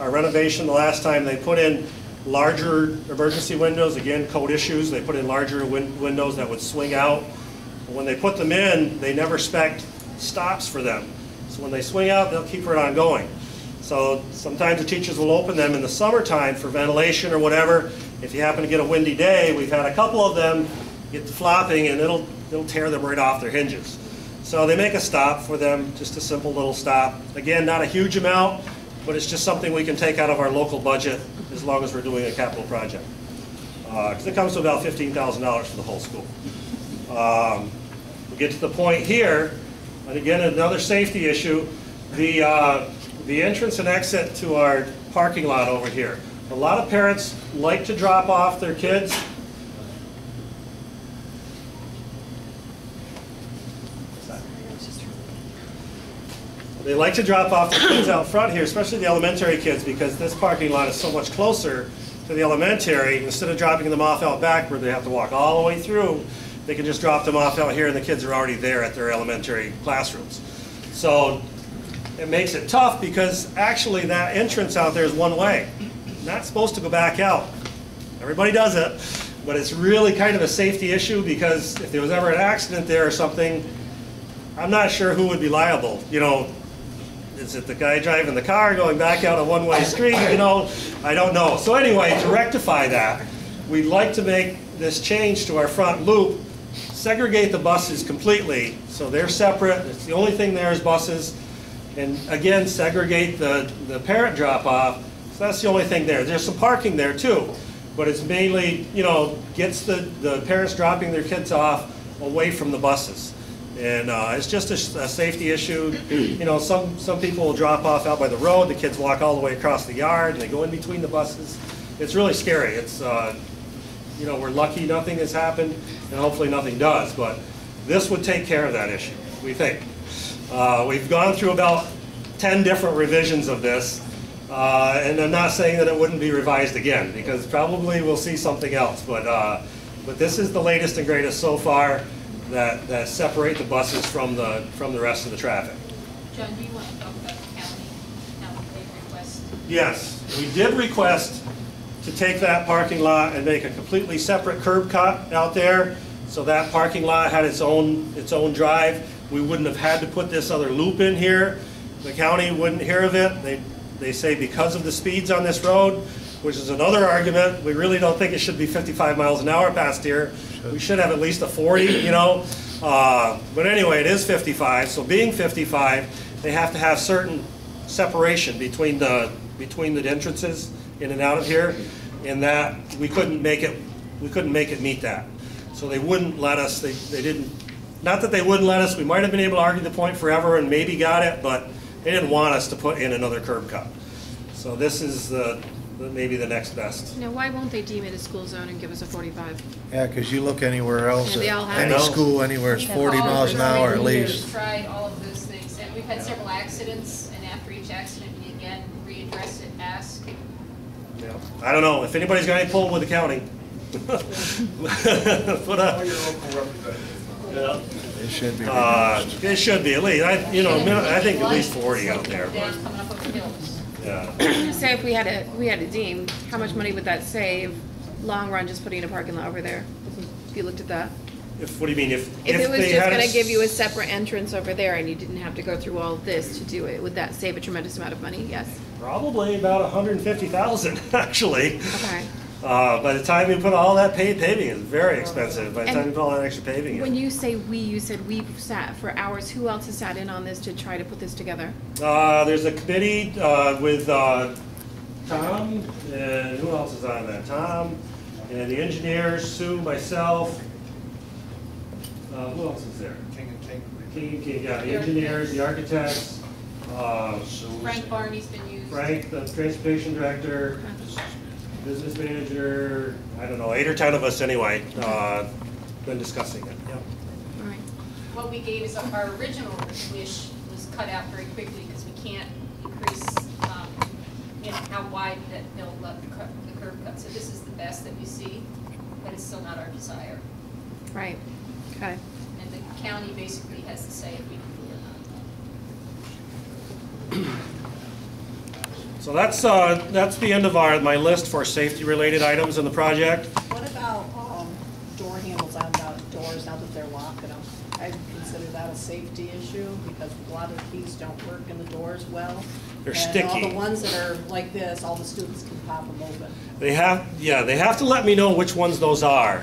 renovation the last time, they put in larger emergency windows. Again, code issues. They put in larger windows that would swing out. But when they put them in, they never spec'd stops for them. So when they swing out, they'll keep it on going. So sometimes the teachers will open them in the summertime for ventilation or whatever. If you happen to get a windy day, we've had a couple of them get to flopping, and it'll tear them right off their hinges. So they make a stop for them, just a simple little stop. Again, not a huge amount, but it's just something we can take out of our local budget as long as we're doing a capital project. Because it comes to about $15,000 for the whole school. We get to the point here, and again, another safety issue, the entrance and exit to our parking lot over here. A lot of parents like to drop off their kids. They like to drop off their kids out front here, especially the elementary kids, because this parking lot is so much closer to the elementary. Instead of dropping them off out back where they have to walk all the way through, they can just drop them off out here and the kids are already there at their elementary classrooms. So it makes it tough because actually that entrance out there is one way. Not supposed to go back out. Everybody does it, but it's really kind of a safety issue because if there was ever an accident there or something, I'm not sure who would be liable. You know, is it the guy driving the car going back out a one-way street? You know, I don't know. So anyway, to rectify that, we'd like to make this change to our front loop, segregate the buses completely so they're separate. It's the only thing there is buses. And again, segregate the parent drop-off. So that's the only thing there. There's some parking there too, but it's mainly, you know, gets the parents dropping their kids off away from the buses. And it's just a safety issue. You know, some people will drop off out by the road. The kids walk all the way across the yard, and they go in between the buses. It's really scary. It's, you know, we're lucky nothing has happened, and hopefully nothing does. But this would take care of that issue, we think. We've gone through about 10 different revisions of this, and I'm not saying that it wouldn't be revised again, because probably we'll see something else. But this is the latest and greatest so far. That separate the buses from the rest of the traffic. John, do you want to talk about the county, how they request? Yes, we did request to take that parking lot and make a completely separate curb cut out there, so that parking lot had its own drive. We wouldn't have had to put this other loop in here. The county wouldn't hear of it. They say because of the speeds on this road, which is another argument. We really don't think it should be 55 miles an hour past here. We should have at least a 40, you know. But anyway, it is 55. So being 55, they have to have certain separation between the entrances in and out of here, and that we couldn't make it meet that. So they wouldn't let us. They didn't. Not that they wouldn't let us. We might have been able to argue the point forever and maybe got it, but they didn't want us to put in another curb cut. So this is maybe the next best. Now, why won't they deem it a school zone and give us a 45? Yeah, because you look anywhere else, Yeah, they all have any it. school anywhere is 40 miles an hour at least. We've tried all of those things, and we've had several accidents, and after each accident, we again readdress it, ask. Yeah. I don't know if anybody's got any pull with the county. Put up. Call your local representative. Yeah. It should be reduced. It should be at least. I think at least 40 out there. Down coming up over the hills. Yeah. Say if we had a deem, how much money would that save, long run, just putting a parking lot over there? If you looked at that. What do you mean if If it was they just had gonna give you a separate entrance over there and you didn't have to go through all this to do it, would that save a tremendous amount of money? Yes. Probably about 150,000 actually. Okay. By the time you put all that paving, it's very expensive. By the time you put all that extra paving When in. you say we, you said we've sat for hours. Who else has sat in on this to try to put this together? There's a committee with Tom, and who else is on that? Tom, and the engineers, Sue, myself. Who else is there? King. King, yeah, the engineers, the architects, Frank Barney's been used. Frank, the transportation director, business manager, I don't know, 8 or 10 of us anyway, been discussing it, yeah. All right. What we gave is our original wish was cut out very quickly because we can't increase, how wide that they'll let the curb cut. So this is the best that we see, but it's still not our desire. Right. Okay. And the county basically has to say if we can do it or not. So that's the end of my list for safety-related items in the project. What about door handles on the doors now that they're locking them? I consider that a safety issue because a lot of the keys don't work in the doors well. They're And all sticky. the ones that are like this, all the students can pop them open. They have to let me know which ones those are.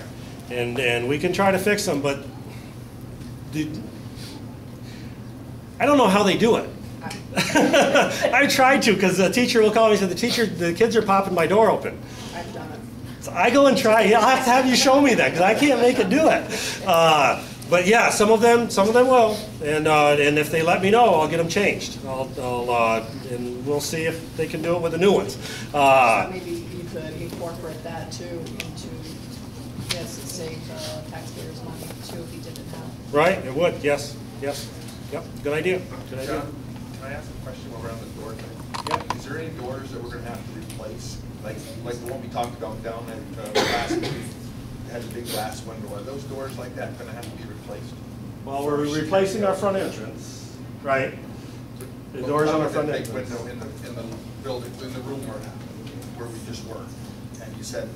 and we can try to fix them, but I don't know how they do it. I tried to, because the teacher will call me and say, the kids are popping my door open. I've done it. So I go and try. I'll have to have you show me that, because I can't make it do it. But yeah, some of them will, and if they let me know, I'll get them changed. And we'll see if they can do it with the new ones. So maybe you could incorporate that too into, yes, to save taxpayers money too if you did it now. Right, it would, yes, yep, good idea, good idea. John, can I ask a question around the door thing? Yeah. Is there any doors that we're gonna have to replace? Like the one we talked about down at last week, had a big glass window. Are those doors like that gonna have to be replaced? Well, we're replacing our front entrance, right? The doors on our front Big entrance. window in the building, in the room where we just were, and you said,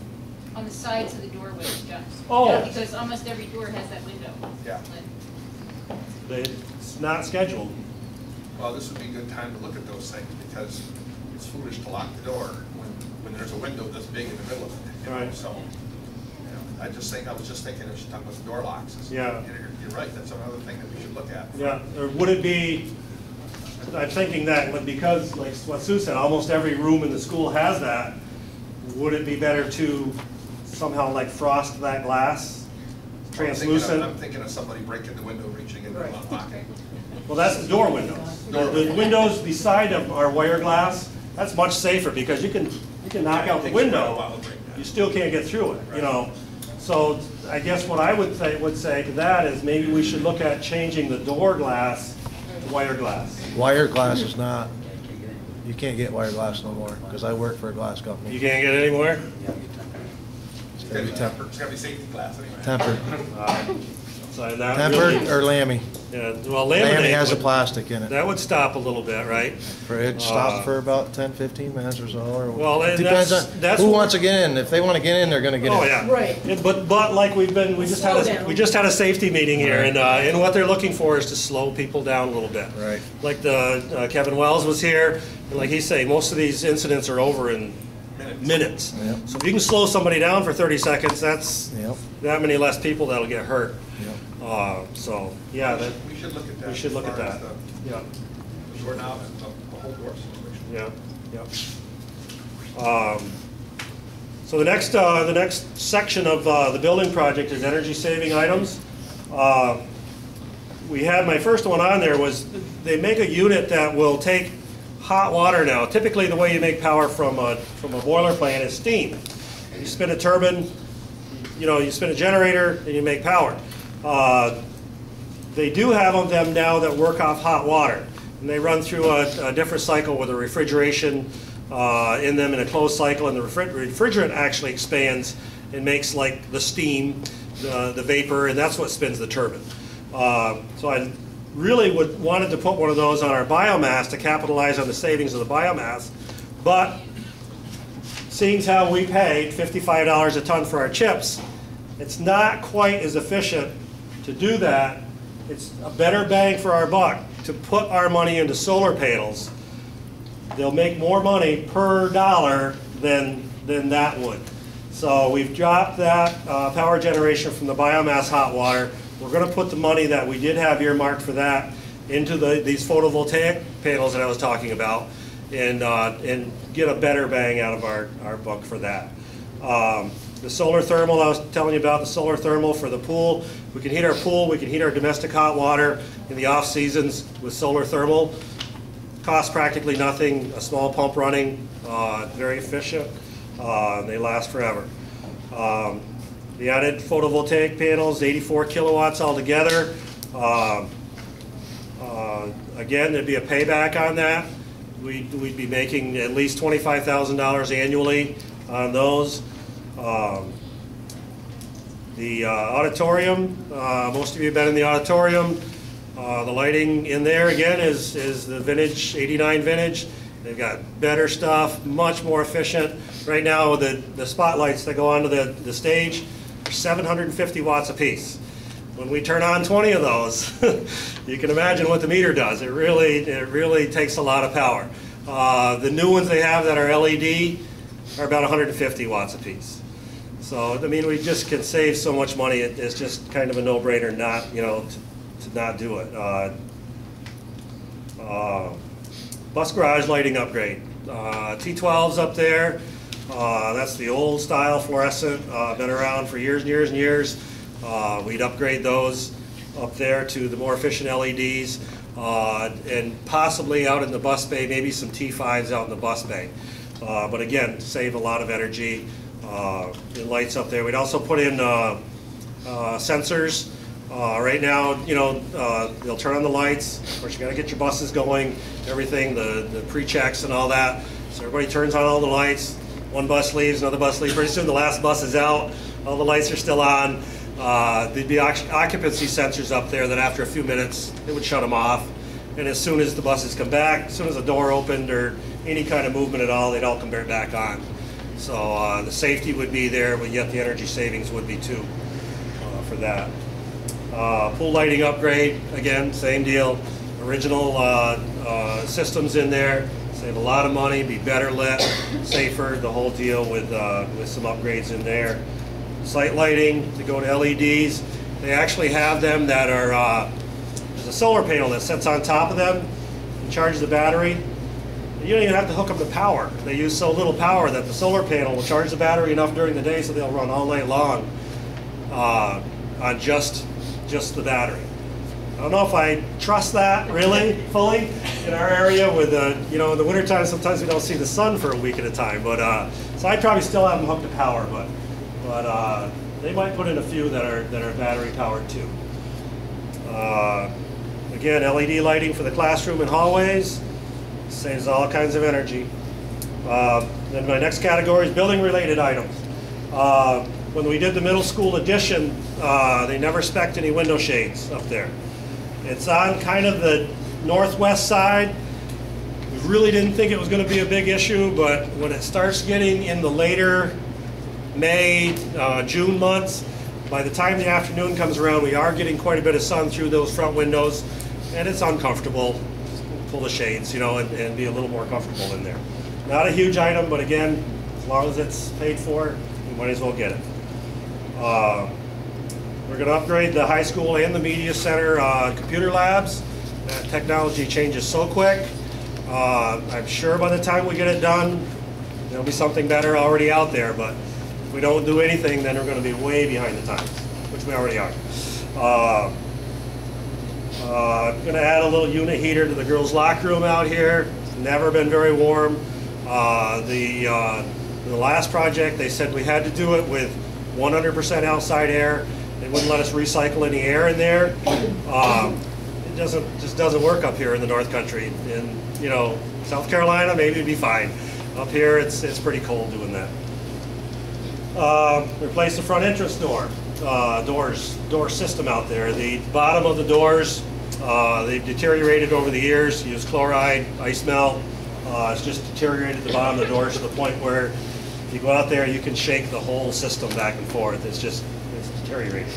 On the sides of the doorways, John. Oh. Yeah, because almost every door has that window. yeah. It's not scheduled. Well, this would be a good time to look at those things, because it's foolish to lock the door when there's a window this big in the middle of it. You know, Right. so, you know, I was just thinking if you're talking about the door locks. Yeah. You're right, that's another thing that we should look at. Yeah, or would it be, I'm thinking that because, like what Sue said, almost every room in the school has that, would it be better to somehow like frost that glass, translucent? I'm thinking of somebody breaking the window, reaching in and unlocking. Well, that's the door windows. The windows beside them are wire glass. That's much safer because you can knock out the window. You still can't get through it, you know. So I guess what I would say to that is maybe we should look at changing the door glass to wire glass. Wire glass is not, you can't get wire glass no more, because I work for a glass company. You can't get it anywhere? It's gotta be tempered, it's gotta be safety glass anyway. Tempered. So that Tempered really- or Lamy. Yeah, well, Lamy has a would- plastic in it. That would stop a little bit, right? It stops for about 10, 15 minutes or so. Or Well, and depends that's- on that's who what- wants to get in. If they want to get in, they're going to get in. Oh, yeah. Right. Yeah, but like we just Slow had down. we just had a safety meeting here, Right. and what they're looking for is to slow people down a little bit. Right. Like Kevin Wells was here, and like he's saying, most of these incidents are over in minutes. Yep. So if you can slow somebody down for 30 seconds, that's Yep. that many less people that'll get hurt. Yep. So yeah, We should look at that. we should look as at far that. as Yeah. the doorknob and the whole door situation. Yeah. So the next section of the building project is energy saving items. We had, my first one on there was they make a unit that will take hot water now. Typically the way you make power from a boiler plant is steam. You spin a turbine, you spin a generator and you make power. They do have them now that work off hot water. And they run through a different cycle with a refrigeration in them in a closed cycle, and the refrigerant actually expands and makes like the steam, the vapor, and that's what spins the turbine. So I really wanted to put one of those on our biomass to capitalize on the savings of the biomass, but seeing as how we paid $55 a ton for our chips, it's not quite as efficient to do that. It's a better bang for our buck to put our money into solar panels. They'll make more money per dollar than that would. So we've dropped that power generation from the biomass hot water. We're going to put the money that we did have earmarked for that into these photovoltaic panels that I was talking about, and get a better bang out of our buck for that. The solar thermal, I was telling you about the solar thermal for the pool. We can heat our pool, we can heat our domestic hot water in the off seasons with solar thermal. Costs practically nothing, a small pump running, very efficient, they last forever. The added photovoltaic panels, 84 kilowatts altogether. Again, there'd be a payback on that. We'd be making at least $25,000 annually on those. The auditorium, most of you have been in the auditorium. The lighting in there again is the vintage, 89 vintage. They've got better stuff, much more efficient. Right now the spotlights that go onto the stage are 750 watts a piece. When we turn on 20 of those, you can imagine what the meter does. It really takes a lot of power. The new ones they have that are LED are about 150 watts a piece. So, I mean, we just can save so much money, it's just kind of a no-brainer not, you know, to not do it. Bus garage lighting upgrade. T12's up there. That's the old style fluorescent, been around for years and years and years. We'd upgrade those up there to the more efficient LEDs, and possibly out in the bus bay, maybe some T5s out in the bus bay. But again, save a lot of energy. The lights up there. We'd also put in sensors. Right now, you know, they'll turn on the lights. Of course, you got to get your buses going, everything, the pre-checks and all that. So everybody turns on all the lights. One bus leaves, another bus leaves. Pretty soon the last bus is out. All the lights are still on. There'd be occupancy sensors up there that after a few minutes, it would shut them off. And as soon as the buses come back, as soon as the door opened or any kind of movement at all, they'd all come back on. So the safety would be there, but yet the energy savings would be too for that. Pool lighting upgrade, again, same deal. Original systems in there, save a lot of money, be better lit, safer, the whole deal with some upgrades in there. Site lighting to go to LEDs. They actually have them that are, there's a solar panel that sits on top of them and charges the battery. You don't even have to hook up the power. They use so little power that the solar panel will charge the battery enough during the day so they'll run all night long on just the battery. I don't know if I trust that really fully in our area with you know, in the wintertime sometimes we don't see the sun for a week at a time, but so I'd probably still have them hooked to power, but they might put in a few that are battery powered too. Again, LED lighting for the classroom and hallways, saves all kinds of energy. Then my next category is building related items. When we did the middle school addition, they never spec'd any window shades up there. It's on kind of the northwest side. We really didn't think it was going to be a big issue, but when it starts getting in the later May, June months, by the time the afternoon comes around, we are getting quite a bit of sun through those front windows, and it's uncomfortable. Pull the shades, you know, and be a little more comfortable in there. Not a huge item, but again, as long as it's paid for, you might as well get it. We're going to upgrade the high school and the media center computer labs. That technology changes so quick. I'm sure by the time we get it done, there'll be something better already out there, but if we don't do anything, then we're going to be way behind the times, which we already are. I'm going to add a little unit heater to the girls' locker room out here. It's never been very warm. The last project, they said we had to do it with 100% outside air. They wouldn't let us recycle any air in there. It just doesn't work up here in the North Country. In, you know, South Carolina, maybe it'd be fine. Up here, it's pretty cold doing that. Replace the front entrance door. Door system out there. The bottom of the doors, they've deteriorated over the years. Use chloride, ice melt. It's just deteriorated the bottom of the doors to the point where if you go out there, you can shake the whole system back and forth. It's deteriorated.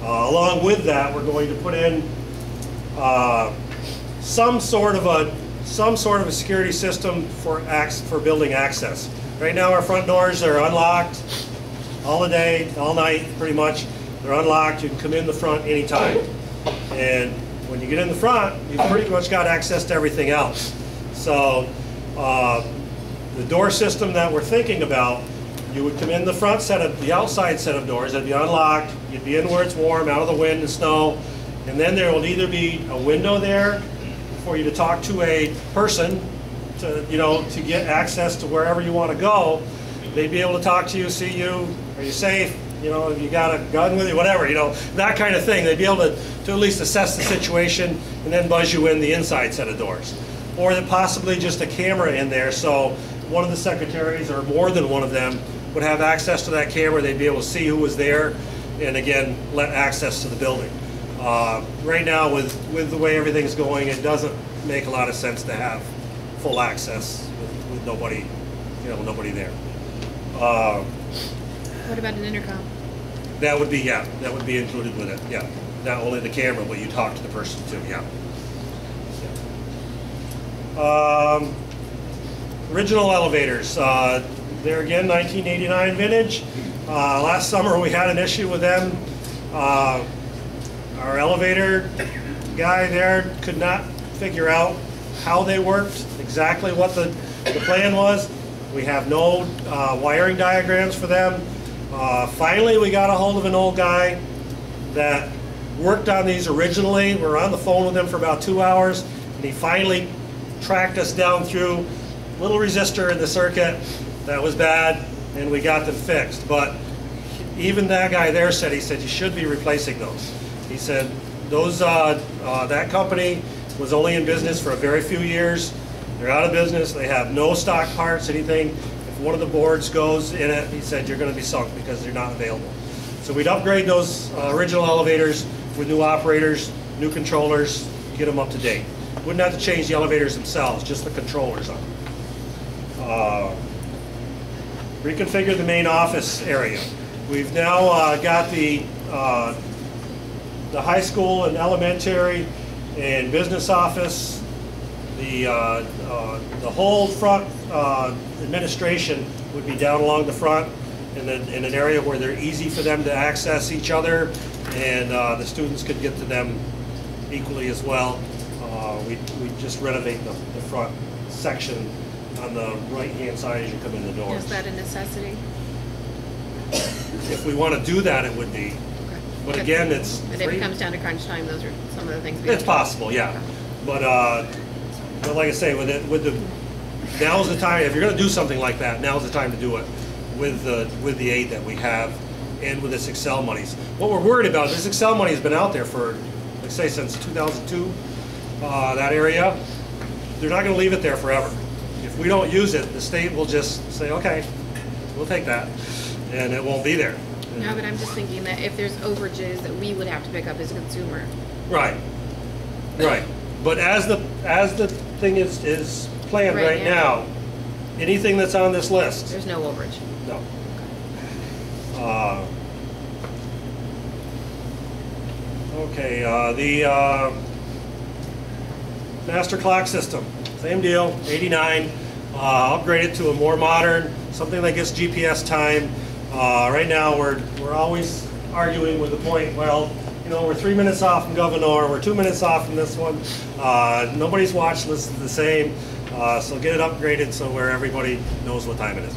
Along with that, we're going to put in some sort of a security system for building access. Right now, our front doors are unlocked all the day, all night, pretty much. They're unlocked. You can come in the front anytime. And when you get in the front, you've pretty much got access to everything else. So the door system that we're thinking about, you would come in the front set of the outside set of doors. They'd be unlocked. You'd be in where it's warm, out of the wind and snow. And then there will either be a window there for you to talk to a person to get access to wherever you want to go. They'd be able to talk to you, see you, are you safe? You know, if you got a gun with you, whatever, you know, that kind of thing. They'd be able to at least assess the situation and then buzz you in the inside set of doors. Or that possibly just a camera in there, so one of the secretaries or more than one of them would have access to that camera. They'd be able to see who was there and again, let access to the building. Right now with the way everything's going, it doesn't make a lot of sense to have full access with nobody, nobody there. What about an intercom? That would be included with it, yeah. Not only the camera, but you talk to the person too, yeah. Original elevators. They're again 1989 vintage. Last summer we had an issue with them. Our elevator guy there could not figure out how they worked, exactly what the plan was. We have no wiring diagrams for them. Finally, we got a hold of an old guy that worked on these originally. We were on the phone with him for about 2 hours, and he finally tracked us down through a little resistor in the circuit that was bad, and we got them fixed. But even that guy there said, he said, you should be replacing those. He said, those that company was only in business for a very few years. They're out of business. They have no stock parts, anything. If one of the boards goes in it, he said, you're going to be sunk because they're not available. So we'd upgrade those original elevators with new operators, new controllers, get them up to date. Wouldn't have to change the elevators themselves, just the controllers on them. Reconfigure the main office area. We've now got the high school and elementary and business office. The whole front administration would be down along the front in an area where they're easy for them to access each other, and the students could get to them equally as well. We just renovate the front section on the right-hand side as you come in the doors. Is that a necessity? If we want to do that, it would be. But again, it's And if it comes down to crunch time, those are some of the things. It's possible, yeah. But like I say, now's the time. If you're going to do something like that, now's the time to do it with the aid that we have and with this Excel monies. What we're worried about, this Excel money has been out there for, like say, since 2002. That area, they're not going to leave it there forever. If we don't use it, the state will just say, okay, we'll take that, and it won't be there. No, but I'm just thinking that if there's overages that we would have to pick up as a consumer. Right, right. But as the thing is planned right now, anything that's on this list. There's no overage. No. Okay, the master clock system, same deal, 89. Upgrade it to a more modern, something that gets GPS time. Right now, we're always arguing with the point, well, you know, we're 3 minutes off from Governor, we're 2 minutes off from this one. Nobody's watch list is the same, so get it upgraded so where everybody knows what time it is.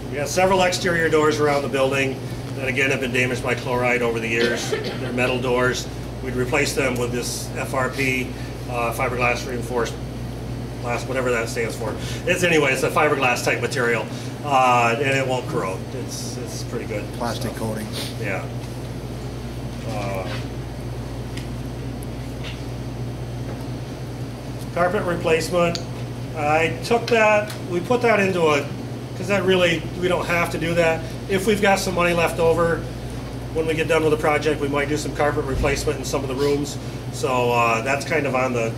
We have several exterior doors around the building that again have been damaged by chloride over the years. They're metal doors. We'd replace them with this FRP, fiberglass reinforced glass, whatever that stands for. It's a fiberglass type material, and it won't corrode. It's pretty good. Plastic coating. Yeah. Carpet replacement. I took that, we put that into because that really, we don't have to do that. If we've got some money left over, when we get done with the project, we might do some carpet replacement in some of the rooms. So that's kind of on the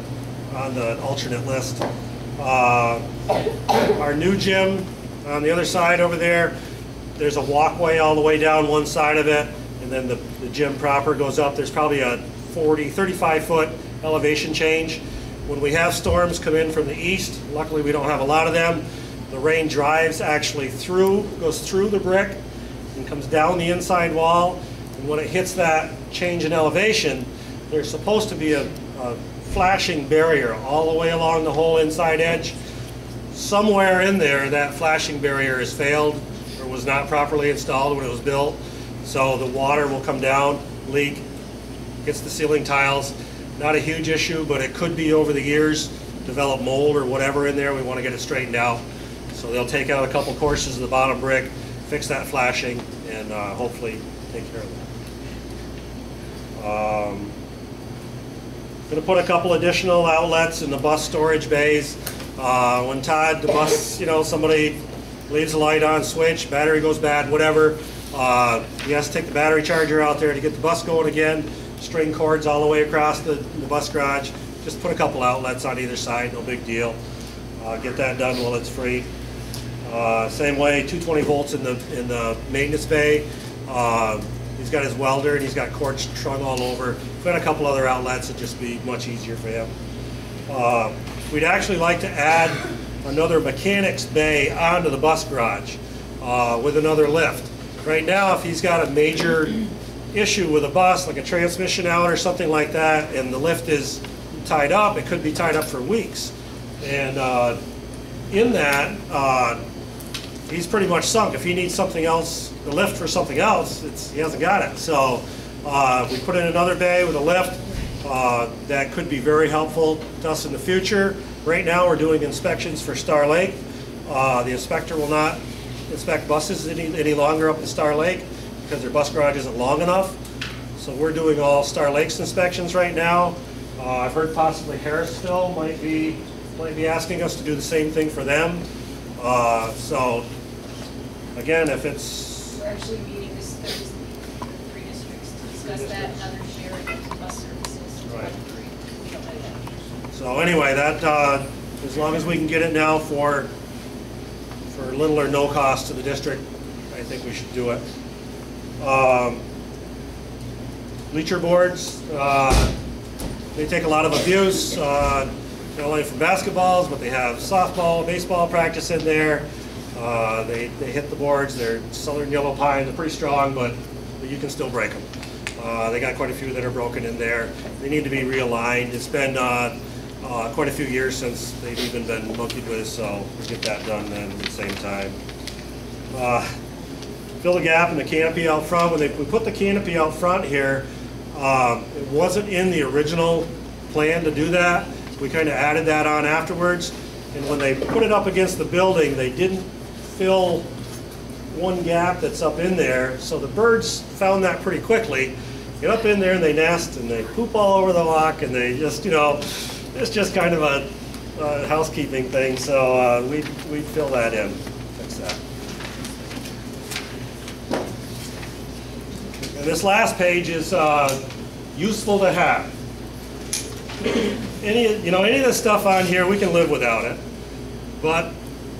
alternate list. Our new gym on the other side over there, there's a walkway all the way down one side of it, and then the gym proper goes up. There's probably a 35-foot elevation change. When we have storms come in from the east, luckily we don't have a lot of them, the rain drives actually goes through the brick and comes down the inside wall, and when it hits that change in elevation, there's supposed to be a flashing barrier all the way along the whole inside edge. Somewhere in there, that flashing barrier has failed or was not properly installed when it was built, so the water will come down, leak, hits the ceiling tiles. Not a huge issue, but it could be over the years, develop mold or whatever in there. We want to get it straightened out. So they'll take out a couple courses of the bottom brick, fix that flashing, and hopefully take care of that. Going to put a couple additional outlets in the bus storage bays. When the bus, somebody leaves the light on, switch, battery goes bad, whatever, he has to take the battery charger out there to get the bus going again. String cords all the way across the bus garage. Just put a couple outlets on either side, no big deal. Get that done while it's free. Same way, 220 volts in the maintenance bay. He's got his welder and he's got cords strung all over. If we had a couple other outlets, it'd just be much easier for him. We'd actually like to add another mechanics bay onto the bus garage with another lift. Right now, if he's got a major issue with a bus, like a transmission out or something like that, and the lift is tied up, it could be tied up for weeks. And in that, he's pretty much sunk. If he needs something else, the lift for something else, he hasn't got it. So we put in another bay with a lift. That could be very helpful to us in the future. Right now, we're doing inspections for Star Lake. The inspector will not inspect buses any longer up in Star Lake because their bus garage isn't long enough. So we're doing all Star Lake's inspections right now. I've heard possibly Harrisville might be asking us to do the same thing for them. So again, if it's... We're actually meeting this Thursday for the 3 districts to discuss that and other sharing of bus services. Right. We don't know that. So anyway, that as long as we can get it now for little or no cost to the district, I think we should do it. Bleacher boards, they take a lot of abuse, not only from basketballs, but they have softball, baseball practice in there. They hit the boards. They're southern yellow pine. They're pretty strong, but you can still break them. They got quite a few that are broken in there. They need to be realigned. It's been quite a few years since they've even been monkeyed with, so we'll get that done then at the same time. Fill the gap in the canopy out front. When we put the canopy out front here, it wasn't in the original plan to do that. We kind of added that on afterwards. And when they put it up against the building, they didn't fill one gap that's up in there. So the birds found that pretty quickly. Get up in there and they nest and they poop all over the lock and they just, it's just kind of a housekeeping thing. So we fill that in, fix that. And this last page is useful to have. Any of this stuff on here, we can live without it. But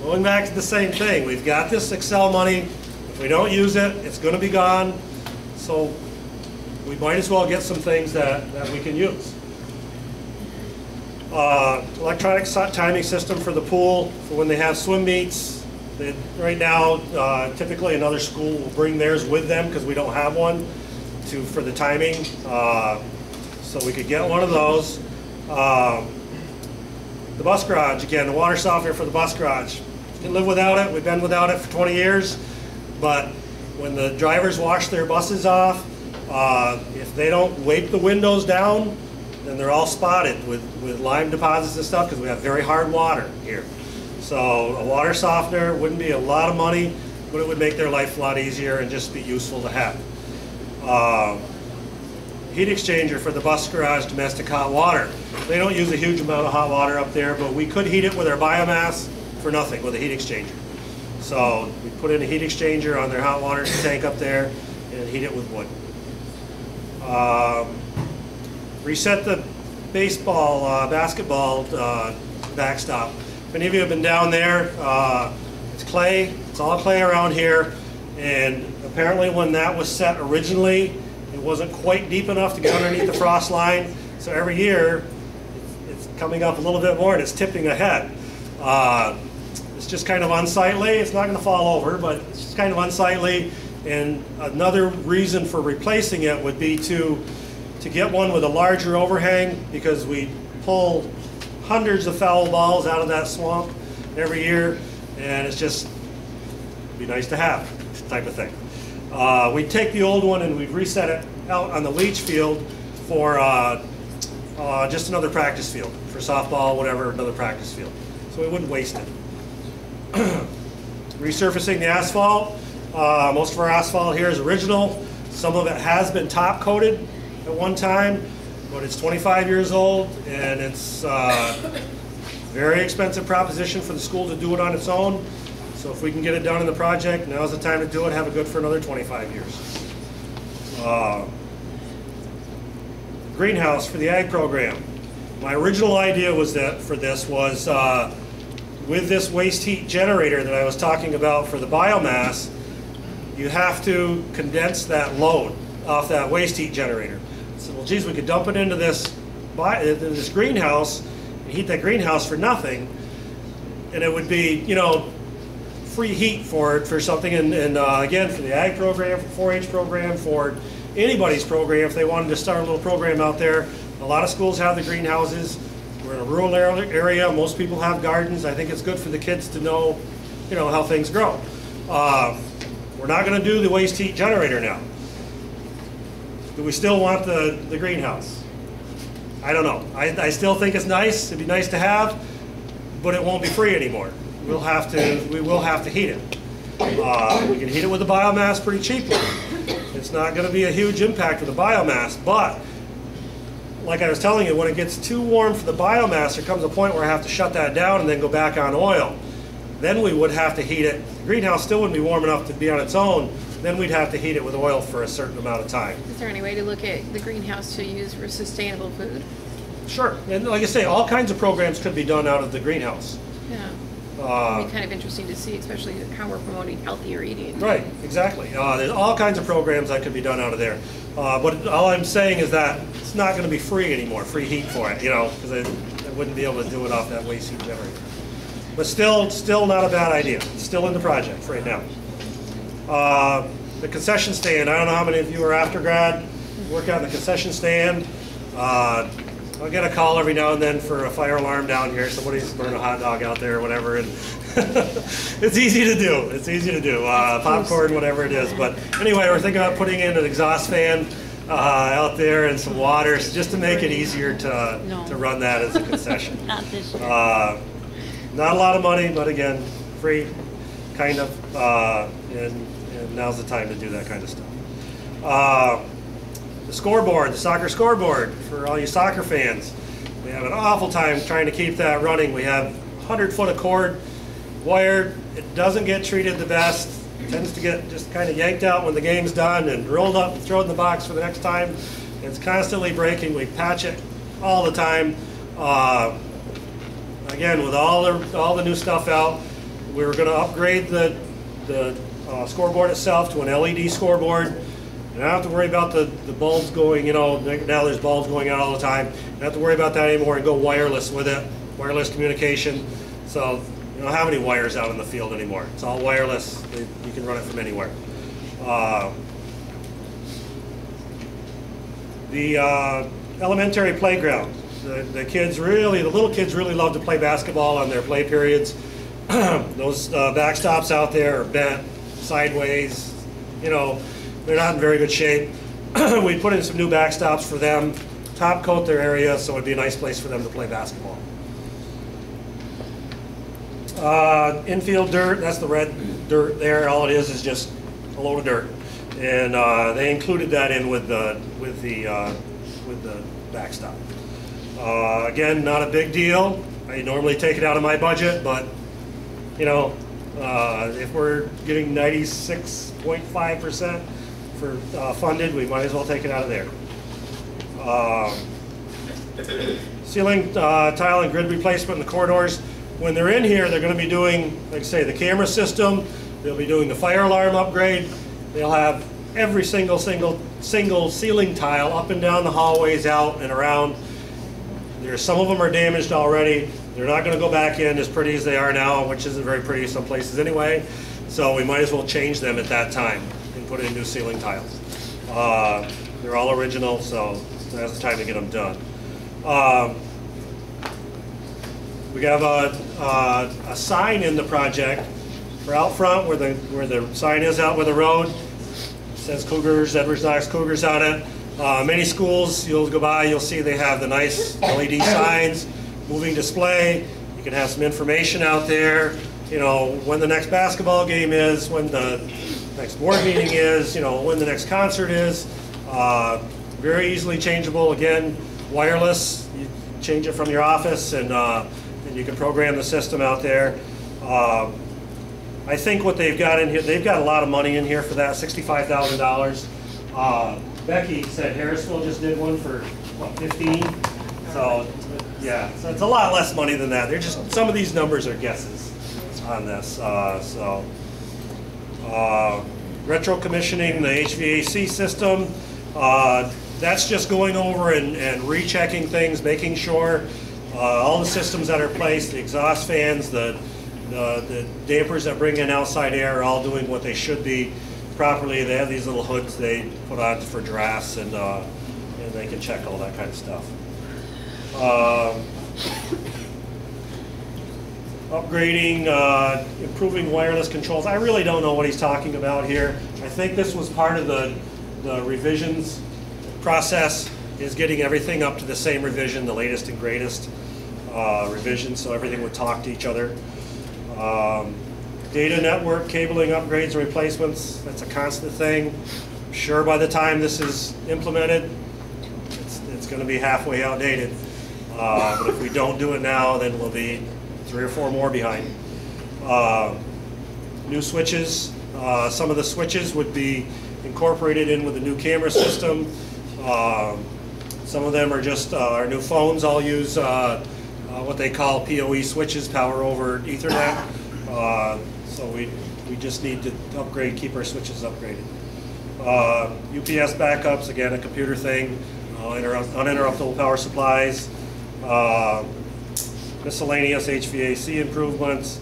going back to the same thing, we've got this Excel money. If we don't use it, it's going to be gone. So we might as well get some things that we can use. Electronic timing system for the pool for when they have swim meets. Right now, typically another school will bring theirs with them because we don't have one for the timing. So we could get one of those. The bus garage, again, the water softener for the bus garage. You can live without it. We've been without it for 20 years. But when the drivers wash their buses off, if they don't wipe the windows down, then they're all spotted with lime deposits and stuff because we have very hard water here. So a water softener wouldn't be a lot of money, but it would make their life a lot easier and just be useful to have. Heat exchanger for the bus garage domestic hot water. They don't use a huge amount of hot water up there, but we could heat it with our biomass for nothing with a heat exchanger. So we put in a heat exchanger on their hot water tank up there and heat it with wood. Reset the basketball backstop. If any of you have been down there, it's clay. It's all clay around here. And apparently when that was set originally, it wasn't quite deep enough to get underneath the frost line. So every year, it's coming up a little bit more and it's tipping ahead. It's just kind of unsightly. It's not going to fall over, but it's just kind of unsightly. And another reason for replacing it would be to get one with a larger overhang, because we pull hundreds of foul balls out of that swamp every year, and it's just be nice to have type of thing. We'd take the old one and we'd reset it out on the leach field for just another practice field, for softball, whatever, another practice field. So we wouldn't waste it. Resurfacing the asphalt. Most of our asphalt here is original. Some of it has been top coated at one time, but it's 25 years old and it's a very expensive proposition for the school to do it on its own. So if we can get it done in the project, now's the time to do it, have it good for another 25 years. Greenhouse for the ag program. My original idea was that for this was with this waste heat generator that I was talking about for the biomass, you have to condense that load off that waste heat generator. So, well, geez, we could dump it into this greenhouse and heat that greenhouse for nothing. and it would be, you know, free heat for something, and again, for the ag program, for 4-H program, for anybody's program, if they wanted to start a little program out there. A lot of schools have the greenhouses. We're in a rural area. Most people have gardens. I think it's good for the kids to know, you know, how things grow. We're not going to do the waste heat generator now. Do we still want the greenhouse? I don't know. I still think it's nice. It'd be nice to have, but it won't be free anymore. We will have to heat it. We can heat it with the biomass pretty cheaply. It's not going to be a huge impact with the biomass, but like I was telling you, when it gets too warm for the biomass, there comes a point where I have to shut that down and then go back on oil. Then we would have to heat it. The greenhouse still wouldn't be warm enough to be on its own. Then we'd have to heat it with oil for a certain amount of time. Is there any way to look at the greenhouse to use for sustainable food? Sure, and like I say, all kinds of programs could be done out of the greenhouse. Yeah. It'd be kind of interesting to see, especially how we're promoting healthier eating. Right, exactly. There's all kinds of programs that could be done out of there. But all I'm saying is that it's not going to be free anymore, free heat for it, you know, because I wouldn't be able to do it off that waste heat generator. But still not a bad idea. It's still in the project right now. The concession stand, I don't know how many of you are after grad, work out in the concession stand. I'll get a call every now and then for a fire alarm down here. Somebody's burning a hot dog out there or whatever, and it's easy to do. It's easy to do. Popcorn, whatever it is. But anyway, we're thinking about putting in an exhaust fan out there and some water, just to make it easier to run that as a concession. Not this year. Not a lot of money, but again, free, kind of, and now's the time to do that kind of stuff. The scoreboard, the soccer scoreboard, for all you soccer fans. We have an awful time trying to keep that running. We have 100 foot of cord wired. It doesn't get treated the best. It tends to get just kind of yanked out when the game's done and rolled up and thrown in the box for the next time. It's constantly breaking. We patch it all the time. Again, with all the new stuff out, we were going to upgrade the scoreboard itself to an LED scoreboard. You don't have to worry about the bulbs going, you know, now there's bulbs going out all the time. You don't have to worry about that anymore and go wireless with it, wireless communication. So you don't have any wires out in the field anymore. It's all wireless. You can run it from anywhere. The elementary playground. The little kids really love to play basketball on their play periods. Those backstops out there are bent sideways, you know, they're not in very good shape. We put in some new backstops for them, top coat their area, so it'd be a nice place for them to play basketball. Infield dirt, that's the red dirt there. All it is just a load of dirt, and they included that in with the backstop. Again, not a big deal. I normally take it out of my budget, but you know, if we're getting 96.5% for funded, we might as well take it out of there. Ceiling tile and grid replacement in the corridors. When they're in here, they're going to be doing, like I say, the camera system. They'll be doing the fire alarm upgrade. They'll have every single ceiling tile up and down the hallways, out and around. Some of them are damaged already. They're not going to go back in as pretty as they are now, which isn't very pretty some places anyway. So we might as well change them at that time and put in new ceiling tiles. They're all original, so now's the time to get them done. We have a sign in the project for out front where the sign is out with the road. It says Cougars, Edwards Knox Cougars on it. Many schools, you'll go by, you'll see they have the nice LED signs, moving display. You can have some information out there, you know, when the next basketball game is, when the next board meeting is, you know, when the next concert is. Very easily changeable. Again, wireless. You change it from your office, and you can program the system out there. I think what they've got in here, they've got a lot of money in here for that, $65,000. Becky said Harrisville just did one for, what, 15? So, yeah, so it's a lot less money than that. They're just, some of these numbers are guesses on this. Retro commissioning the HVAC system. That's just going over and rechecking things, making sure all the systems that are placed, the exhaust fans, the The dampers that bring in outside air are all doing what they should be properly. They have these little hoods they put on for drafts, and they can check all that kind of stuff. Upgrading, improving wireless controls. I really don't know what he's talking about here. I think this was part of the revisions process, is getting everything up to the same revision, the latest and greatest revision, so everything would talk to each other. Data network cabling upgrades and replacements, that's a constant thing. I'm sure by the time this is implemented, it's going to be halfway outdated. But if we don't do it now, then we'll be 3 or 4 more behind. New switches. Some of the switches would be incorporated in with the new camera system. Some of them are just our new phones all use what they call PoE switches, power over Ethernet. So we just need to upgrade, keep our switches upgraded. UPS backups, again, a computer thing. Uninterruptible power supplies. Miscellaneous HVAC improvements,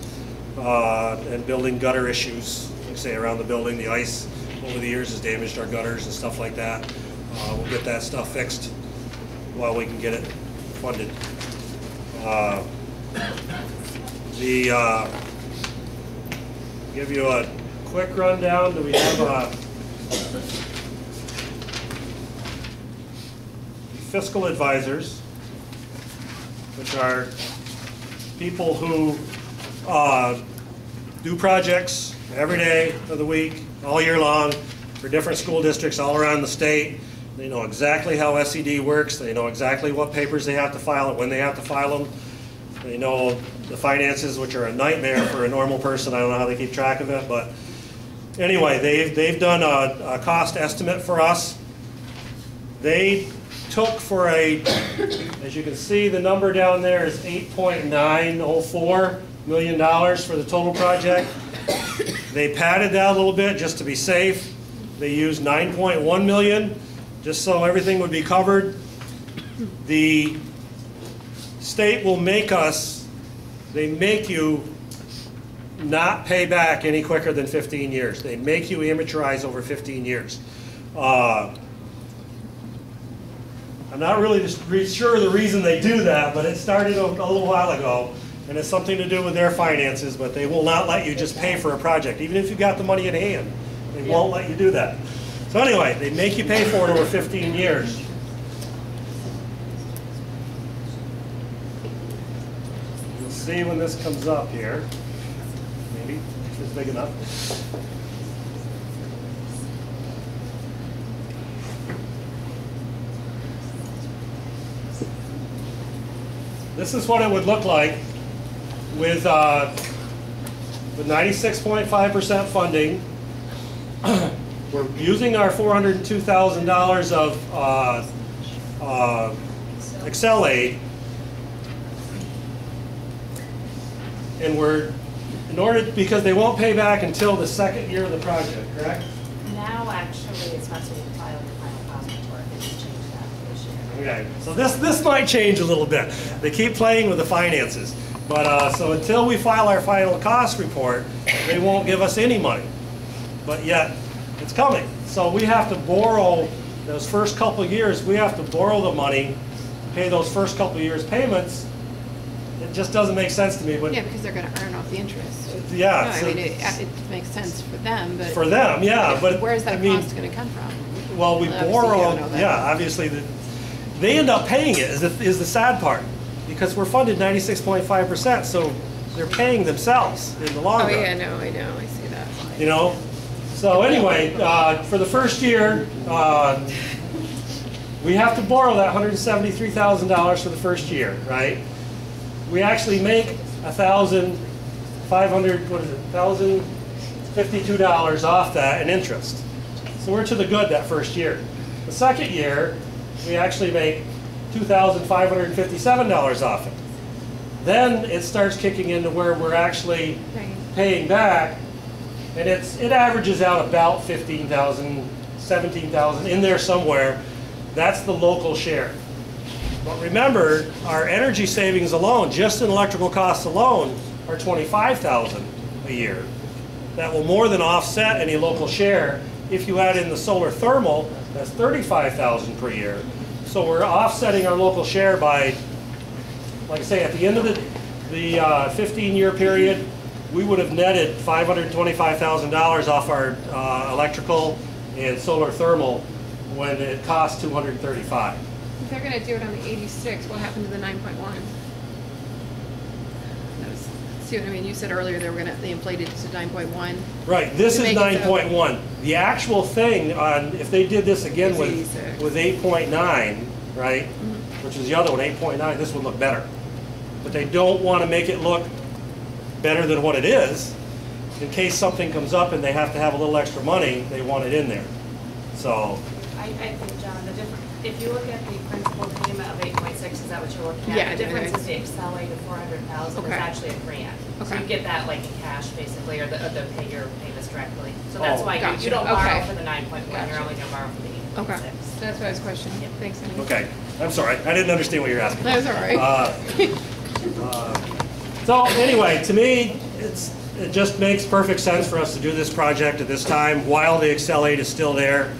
and building gutter issues. Like say around the building, the ice over the years has damaged our gutters and stuff like that. We'll get that stuff fixed while we can get it funded. Give you a quick rundown. Do we have fiscal advisors, which are people who do projects every day of the week, all year long, for different school districts all around the state. They know exactly how SED works. They know exactly what papers they have to file and when they have to file them. They know the finances, which are a nightmare for a normal person. I don't know how they keep track of it, but anyway, they've done a cost estimate for us. They took for as you can see, the number down there is $8.904 million for the total project. They padded that a little bit just to be safe. They used $9.1 million just so everything would be covered. The state will make you not pay back any quicker than 15 years. They make you amortize over 15 years. I'm not really sure the reason they do that, but it started a little while ago, and it's something to do with their finances, but they will not let you just pay for a project. Even if you've got the money in hand, they won't let you do that. So anyway, they make you pay for it over 15 years. You'll see when this comes up here. Maybe if it's big enough. This is what it would look like with 96.5% funding. We're using our $402,000 of Excel aid, and because they won't pay back until the second year of the project, correct? Now, actually, it's not so you file your final cost report. They just changed that this year. Okay, so this might change a little bit. They keep playing with the finances. But so until we file our final cost report, they won't give us any money. But yet, it's coming. So we have to borrow those first couple of years. We have to borrow the money, pay those first couple of years payments. It just doesn't make sense to me. But yeah, because they're going to earn off the interest. Yeah. No, so I mean, it makes sense for them, but for them, yeah. But where's that cost going to come from? Well, we borrow. Yeah, obviously, they end up paying it. Is the sad part, because we're funded 96.5%, so they're paying themselves in the long run. Oh yeah, no, I know, I see that. You know. So anyway, for the first year, we have to borrow that $173,000 for the first year, right? We actually make $1,052 off that in interest. So we're to the good that first year. The second year, we actually make $2,557 off it. Then it starts kicking into where we're actually paying back. And it averages out about $15,000, $17,000 in there somewhere. That's the local share. But remember, our energy savings alone, just in electrical costs alone, are $25,000 a year. That will more than offset any local share. If you add in the solar thermal, that's $35,000 per year. So we're offsetting our local share by, like I say, at the end of the 15-year period, we would have netted $525,000 off our electrical and solar thermal when it cost $235,000. If they're gonna do it on the 86, what happened to the 9.1? See what I mean? You said earlier they inflated it to 9.1. Right, this To is make it so- 9.1. The actual thing on, if they did this again It's with 86. 8.9, right? Which is the other one, 8.9, this would look better. But they don't want to make it look better than what it is. In case something comes up and they have to have a little extra money, they want it in there. So, I think, John, the difference, if you look at the principal payment of 8.6, is that what you're looking at? Yeah, The difference it is the Excel aid of 400,000 is Okay. actually a grant. So Okay. you get that like in cash basically, or the pay your payments directly. So that's Oh. why Gotcha. you don't borrow Okay. for the 9.1, you're Gotcha. only gonna borrow for the 8.6. Okay, that's what I was questioning. Thanks, Amy. okay, I'm sorry, I didn't understand what you're asking. That was all right. So anyway, to me, it just makes perfect sense for us to do this project at this time while the Excel 8 is still there.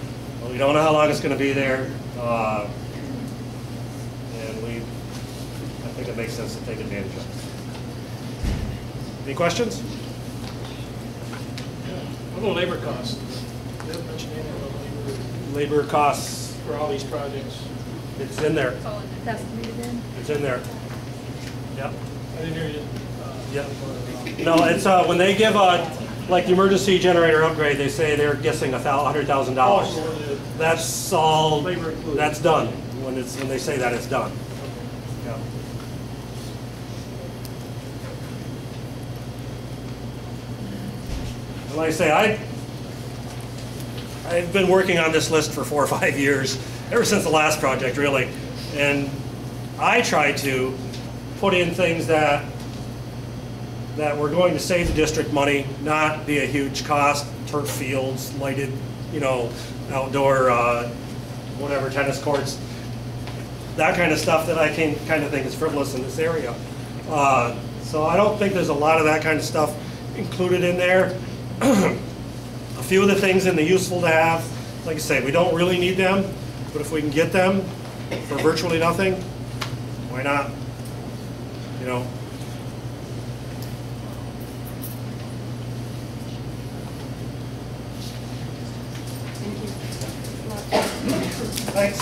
We don't know how long it's going to be there. And I think it makes sense to take advantage of it. Any questions? What about labor costs? You haven't mentioned anything about labor Labor costs, for all these projects. it's in there. Estimated in? It's in there. Yep. I didn't hear you. Yep. No, it's when they give like the emergency generator upgrade, they say they're guessing $100,000. That's all. Labor included. That's done. When they say that, it's done. Yeah. And like I say, I've been working on this list for 4 or 5 years, ever since the last project, really. And I try to put in things that we're going to save the district money, not be a huge cost, turf fields, lighted, outdoor, whatever, tennis courts, that kind of stuff that I can kind of think is frivolous in this area. So I don't think there's a lot of that kind of stuff included in there. A few of the things in the useful to have, like I say, we don't really need them, but if we can get them for virtually nothing, why not? Thanks.